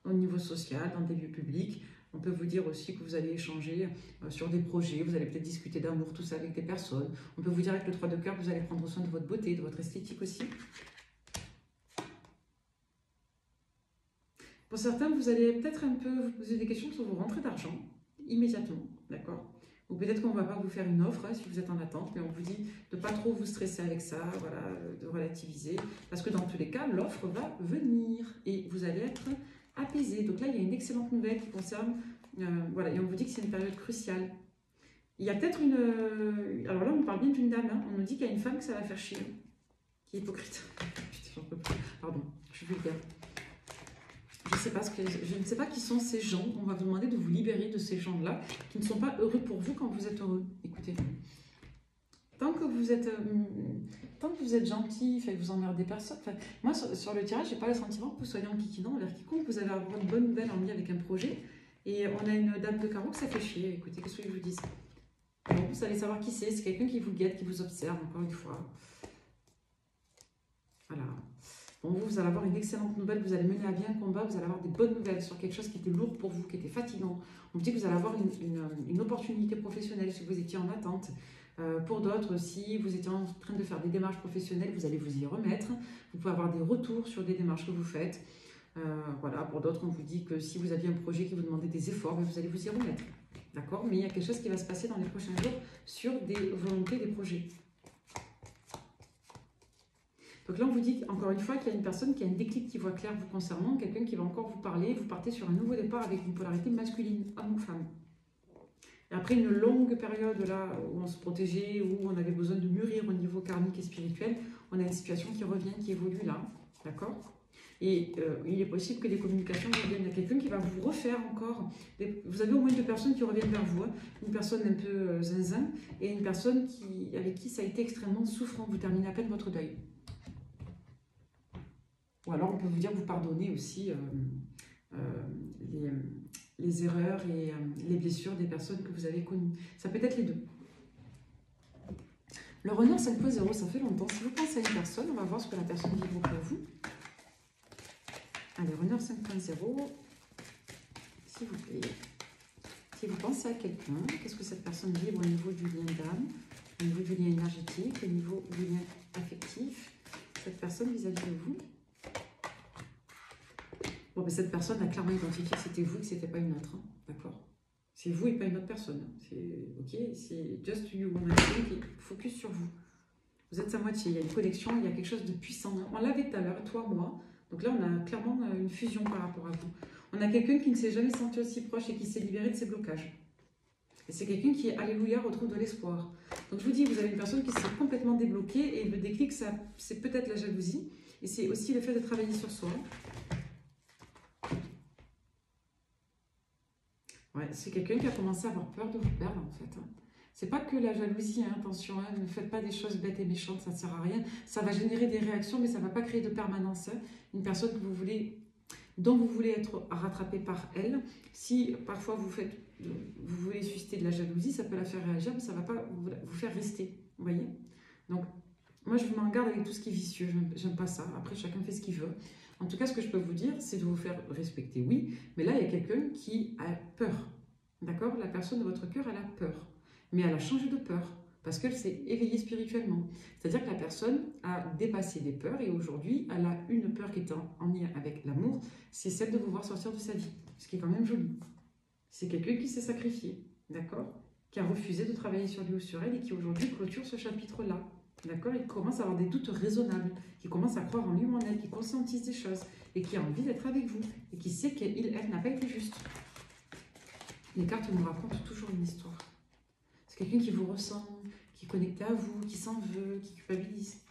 Au niveau social, dans des lieux publics. On peut vous dire aussi que vous allez échanger sur des projets, vous allez peut-être discuter d'amour, tout ça avec des personnes. On peut vous dire avec le 3 de cœur que vous allez prendre soin de votre beauté, de votre esthétique aussi. Pour certains, vous allez peut-être un peu vous poser des questions sur vos rentrées d'argent, immédiatement, d'accord? Ou peut-être qu'on ne va pas vous faire une offre si vous êtes en attente, mais on vous dit de ne pas trop vous stresser avec ça, voilà, de relativiser, parce que dans tous les cas, l'offre va venir et vous allez être apaisé. Donc là, il y a une excellente nouvelle qui concerne, voilà, et on vous dit que c'est une période cruciale. Il y a peut-être une... alors là, on parle bien d'une dame, hein, on nous dit qu'il y a une femme que ça va faire chier, qui est hypocrite. Putain, j'en peux plus. Pardon, je suis vulgaire. Je ne sais pas qui sont ces gens. On va vous demander de vous libérer de ces gens-là qui ne sont pas heureux pour vous quand vous êtes heureux. Écoutez, tant que vous êtes gentil, fait que vous emmerdez personne. Moi, sur le tirage, j'ai pas le sentiment que vous soyez enquiquinant envers quiconque. Vous allez avoir une bonne nouvelle en lien avec un projet. Et on a une dame de carreau que ça fait chier. Écoutez, qu'est-ce que je vous dis? Bon, vous allez savoir qui c'est. C'est quelqu'un qui vous guette, qui vous observe, encore une fois. Voilà. Bon, vous allez avoir une excellente nouvelle, vous allez mener à bien un combat, vous allez avoir des bonnes nouvelles sur quelque chose qui était lourd pour vous, qui était fatigant. On vous dit que vous allez avoir une opportunité professionnelle si vous étiez en attente. Pour d'autres, si vous étiez en train de faire des démarches professionnelles, vous allez vous y remettre. Vous pouvez avoir des retours sur des démarches que vous faites. Voilà, pour d'autres, on vous dit que si vous aviez un projet qui vous demandait des efforts, vous allez vous y remettre. D'accord? Mais il y a quelque chose qui va se passer dans les prochains jours sur des volontés, des projets. Donc là, on vous dit encore une fois qu'il y a une personne qui a un déclic qui voit clair vous concernant, quelqu'un qui va encore vous parler, vous partez sur un nouveau départ avec une polarité masculine, homme ou femme. Et après une longue période là où on se protégeait, où on avait besoin de mûrir au niveau karmique et spirituel, on a une situation qui revient, qui évolue là, d'accord? Et il est possible que des communications reviennent. Il y a quelqu'un qui va vous refaire encore. Vous avez au moins 2 personnes qui reviennent vers vous. Hein. Une personne un peu zinzin et une personne avec qui ça a été extrêmement souffrant. Vous terminez à peine votre deuil. Ou alors on peut vous dire que vous pardonnez aussi les erreurs et les blessures des personnes que vous avez connues. Ça peut être les deux. Le renard 5.0, ça fait longtemps. Si vous pensez à une personne, on va voir ce que la personne vibre pour vous. Allez, renard 5.0, s'il vous plaît. Si vous pensez à quelqu'un, qu'est-ce que cette personne vibre au niveau du lien d'âme, au niveau du lien énergétique, au niveau du lien affectif, cette personne vis-à-vis de vous? Bon, mais cette personne a clairement identifié que c'était vous, que c'était pas une autre, hein, d'accord? C'est vous et pas une autre personne. C'est ok, c'est just you. On a quelqu'un qui focus sur vous. Vous êtes sa moitié. Il y a une connexion, il y a quelque chose de puissant. On l'avait tout à l'heure, toi, moi. Donc là, on a clairement une fusion par rapport à vous. On a quelqu'un qui ne s'est jamais senti aussi proche et qui s'est libéré de ses blocages. Et c'est quelqu'un qui, alléluia, retrouve de l'espoir. Donc je vous dis, vous avez une personne qui s'est complètement débloquée et le déclic, c'est peut-être la jalousie. Et c'est aussi le fait de travailler sur soi. Ouais, c'est quelqu'un qui a commencé à avoir peur de vous perdre, en fait. C'est pas que la jalousie, hein, attention, hein, ne faites pas des choses bêtes et méchantes, ça ne sert à rien. Ça va générer des réactions, mais ça ne va pas créer de permanence. Hein. Une personne que vous voulez, dont vous voulez être rattrapé par elle, si parfois vous voulez susciter de la jalousie, ça peut la faire réagir, mais ça ne va pas vous faire rester, vous voyez. Donc, moi, je m'en garde avec tout ce qui est vicieux, j'aime pas ça. Après, chacun fait ce qu'il veut. En tout cas, ce que je peux vous dire, c'est de vous faire respecter, oui, mais là, il y a quelqu'un qui a peur, d'accord? La personne de votre cœur, elle a peur, mais elle a changé de peur, parce qu'elle s'est éveillée spirituellement. C'est-à-dire que la personne a dépassé des peurs, et aujourd'hui, elle a une peur qui est en lien avec l'amour, c'est celle de vous voir sortir de sa vie, ce qui est quand même joli. C'est quelqu'un qui s'est sacrifié, d'accord? Qui a refusé de travailler sur lui ou sur elle, et qui aujourd'hui clôture ce chapitre-là. D'accord, il commence à avoir des doutes raisonnables, qui commence à croire en lui ou en elle, qui conscientise des choses et qui a envie d'être avec vous et qui sait qu'elle n'a pas été juste. Les cartes nous racontent toujours une histoire. C'est quelqu'un qui vous ressent, qui est connecté à vous, qui s'en veut, qui culpabilise,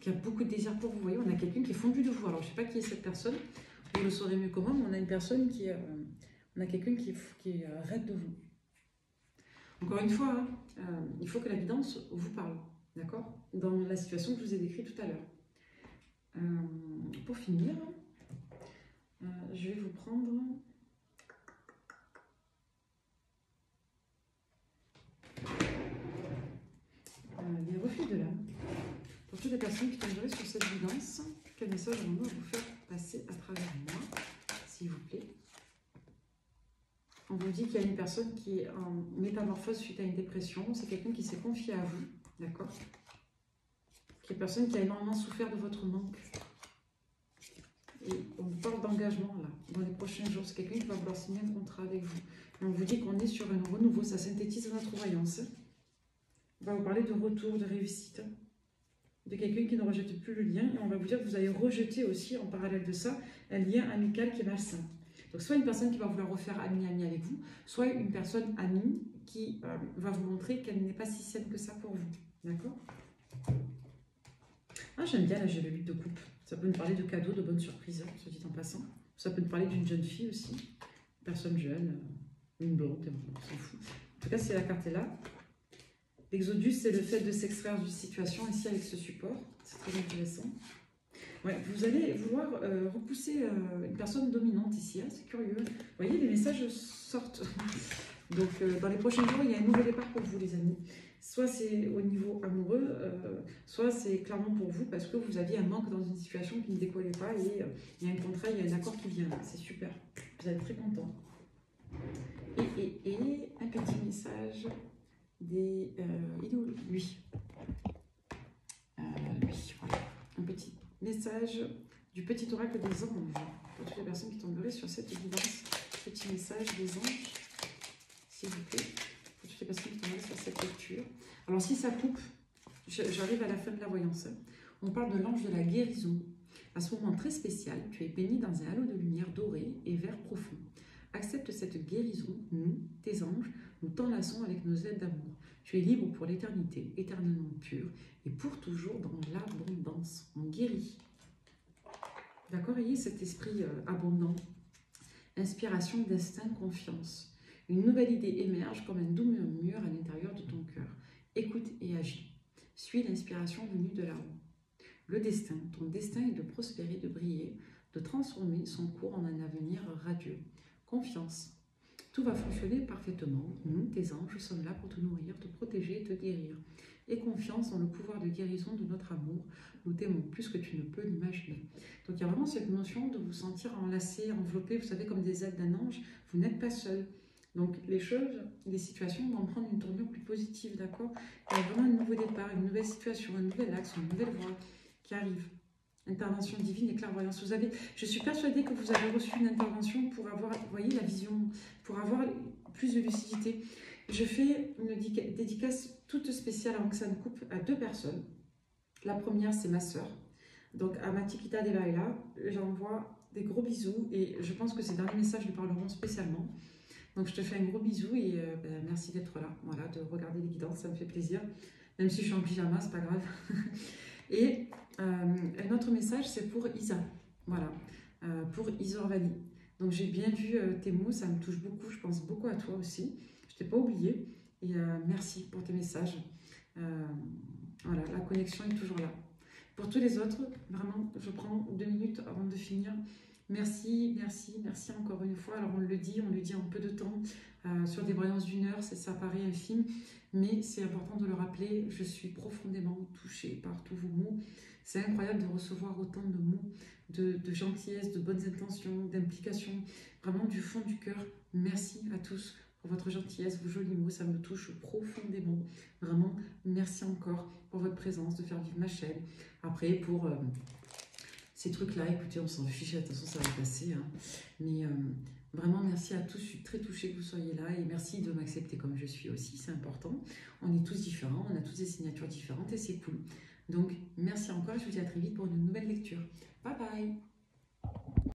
qui a beaucoup de désir pour vous. Vous voyez, on a quelqu'un qui est fondu de vous. Alors, je ne sais pas qui est cette personne, vous le saurez mieux que moi, mais on a une personne qui est... on a quelqu'un qui est raide de vous. Encore une fois, hein, il faut que la guidance vous parle. D'accord? Dans la situation que je vous ai décrite tout à l'heure. Pour finir, je vais vous prendre les reflets de l'âme. Pour toutes les personnes qui tomberaient sur cette guidance, quel message on doit vous faire passer à travers moi, s'il vous plaît? On vous dit qu'il y a une personne qui est en métamorphose suite à une dépression. C'est quelqu'un qui s'est confié à vous. D'accord? Qui est une personne qui a énormément souffert de votre manque. Et on parle d'engagement là, dans les prochains jours. C'est quelqu'un qui va vouloir signer un contrat avec vous. Et on vous dit qu'on est sur un renouveau, ça synthétise notre croyance. On va vous parler de retour, de réussite, de quelqu'un qui ne rejette plus le lien. Et on va vous dire que vous allez rejeter aussi, en parallèle de ça, un lien amical qui est malsain. Donc soit une personne qui va vouloir refaire ami-ami avec vous, soit une personne amie qui va vous montrer qu'elle n'est pas si saine que ça pour vous. D'accord? Ah, j'aime bien la j'ai le 8 de coupe. Ça peut nous parler de cadeaux, de bonnes surprises, se dit en passant. Ça peut nous parler d'une jeune fille aussi. Une personne jeune, une blonde, on s'en fout. En tout cas, si la carte est là. L'exodus, c'est le fait de s'extraire d'une situation ici avec ce support. C'est très intéressant. Ouais, vous allez vouloir repousser une personne dominante ici. Hein, c'est curieux. Vous voyez, les messages sortent. Donc, dans les prochains jours, il y a un nouvel départ pour vous, les amis. Soit c'est au niveau amoureux, soit c'est clairement pour vous parce que vous aviez un manque dans une situation qui ne décollait pas et il y a un contrat, il y a un accord qui vient là. C'est super. Vous êtes très content. Et un petit message des... il est où, lui lui, voilà. Un petit message du petit oracle des anges. Pour toutes les personnes qui tomberaient sur cette guidance. Petit message des anges, s'il vous plaît. Toutes les personnes qui tombent sur cette lecture. Alors si ça coupe, j'arrive à la fin de la voyance. On parle de l'ange de la guérison. À ce moment très spécial, tu es baigné dans un halo de lumière dorée et vert profond. Accepte cette guérison, nous, tes anges, nous t'enlaçons avec nos ailes d'amour. Tu es libre pour l'éternité, éternellement pur et pour toujours dans l'abondance. On guérit. D'accord, ayez cet esprit abondant. Inspiration, destin, confiance. Une nouvelle idée émerge comme un doux murmure à l'intérieur de ton cœur. Écoute et agis. Suis l'inspiration venue de là-haut. Le destin, ton destin est de prospérer, de briller, de transformer son cours en un avenir radieux. Confiance. Tout va fonctionner parfaitement. Nous, tes anges, sommes là pour te nourrir, te protéger et te guérir. Et confiance en le pouvoir de guérison de notre amour. Nous t'aimons plus que tu ne peux l'imaginer. Donc il y a vraiment cette notion de vous sentir enlacé, enveloppé, vous savez, comme des ailes d'un ange. Vous n'êtes pas seul. Donc les choses, les situations vont prendre une tournure plus positive, d'accord? Il y a vraiment un nouveau départ, une nouvelle situation, un nouvel axe, une nouvelle voie qui arrive. Intervention divine et clairvoyance. Vous avez, je suis persuadée que vous avez reçu une intervention pour avoir, vous voyez, la vision, pour avoir plus de lucidité. Je fais une dédicace toute spéciale avant que ça ne coupe à 2 personnes. La première, c'est ma sœur. Donc, à Matikita Delaila, j'envoie des gros bisous et je pense que ces derniers messages lui parleront spécialement. Donc, je te fais un gros bisou et merci d'être là. Voilà, de regarder les guidances, ça me fait plaisir. Même si je suis en pyjama, c'est pas grave. Et un autre message, c'est pour Isa. Voilà, pour Isor Vali. Donc, j'ai bien vu tes mots, ça me touche beaucoup. Je pense beaucoup à toi aussi. Je t'ai pas oublié. Et merci pour tes messages. Voilà, la connexion est toujours là. Pour tous les autres, vraiment, je prends 2 minutes avant de finir. Merci, merci, merci encore une fois. Alors on le dit en peu de temps, sur des voyances d'1 heure, ça paraît infime, mais c'est important de le rappeler. Je suis profondément touchée par tous vos mots. C'est incroyable de recevoir autant de mots, de gentillesse, de bonnes intentions, d'implication, vraiment du fond du cœur. Merci à tous pour votre gentillesse, vos jolis mots, ça me touche profondément. Vraiment, merci encore pour votre présence, de faire vivre ma chaîne. Après, pour ces trucs-là, écoutez, on s'en fiche, attention, ça va passer. Hein. Mais vraiment, merci à tous, je suis très touchée que vous soyez là et merci de m'accepter comme je suis aussi, c'est important. On est tous différents, on a tous des signatures différentes et c'est cool. Donc, merci encore et je vous dis à très vite pour une nouvelle lecture. Bye bye!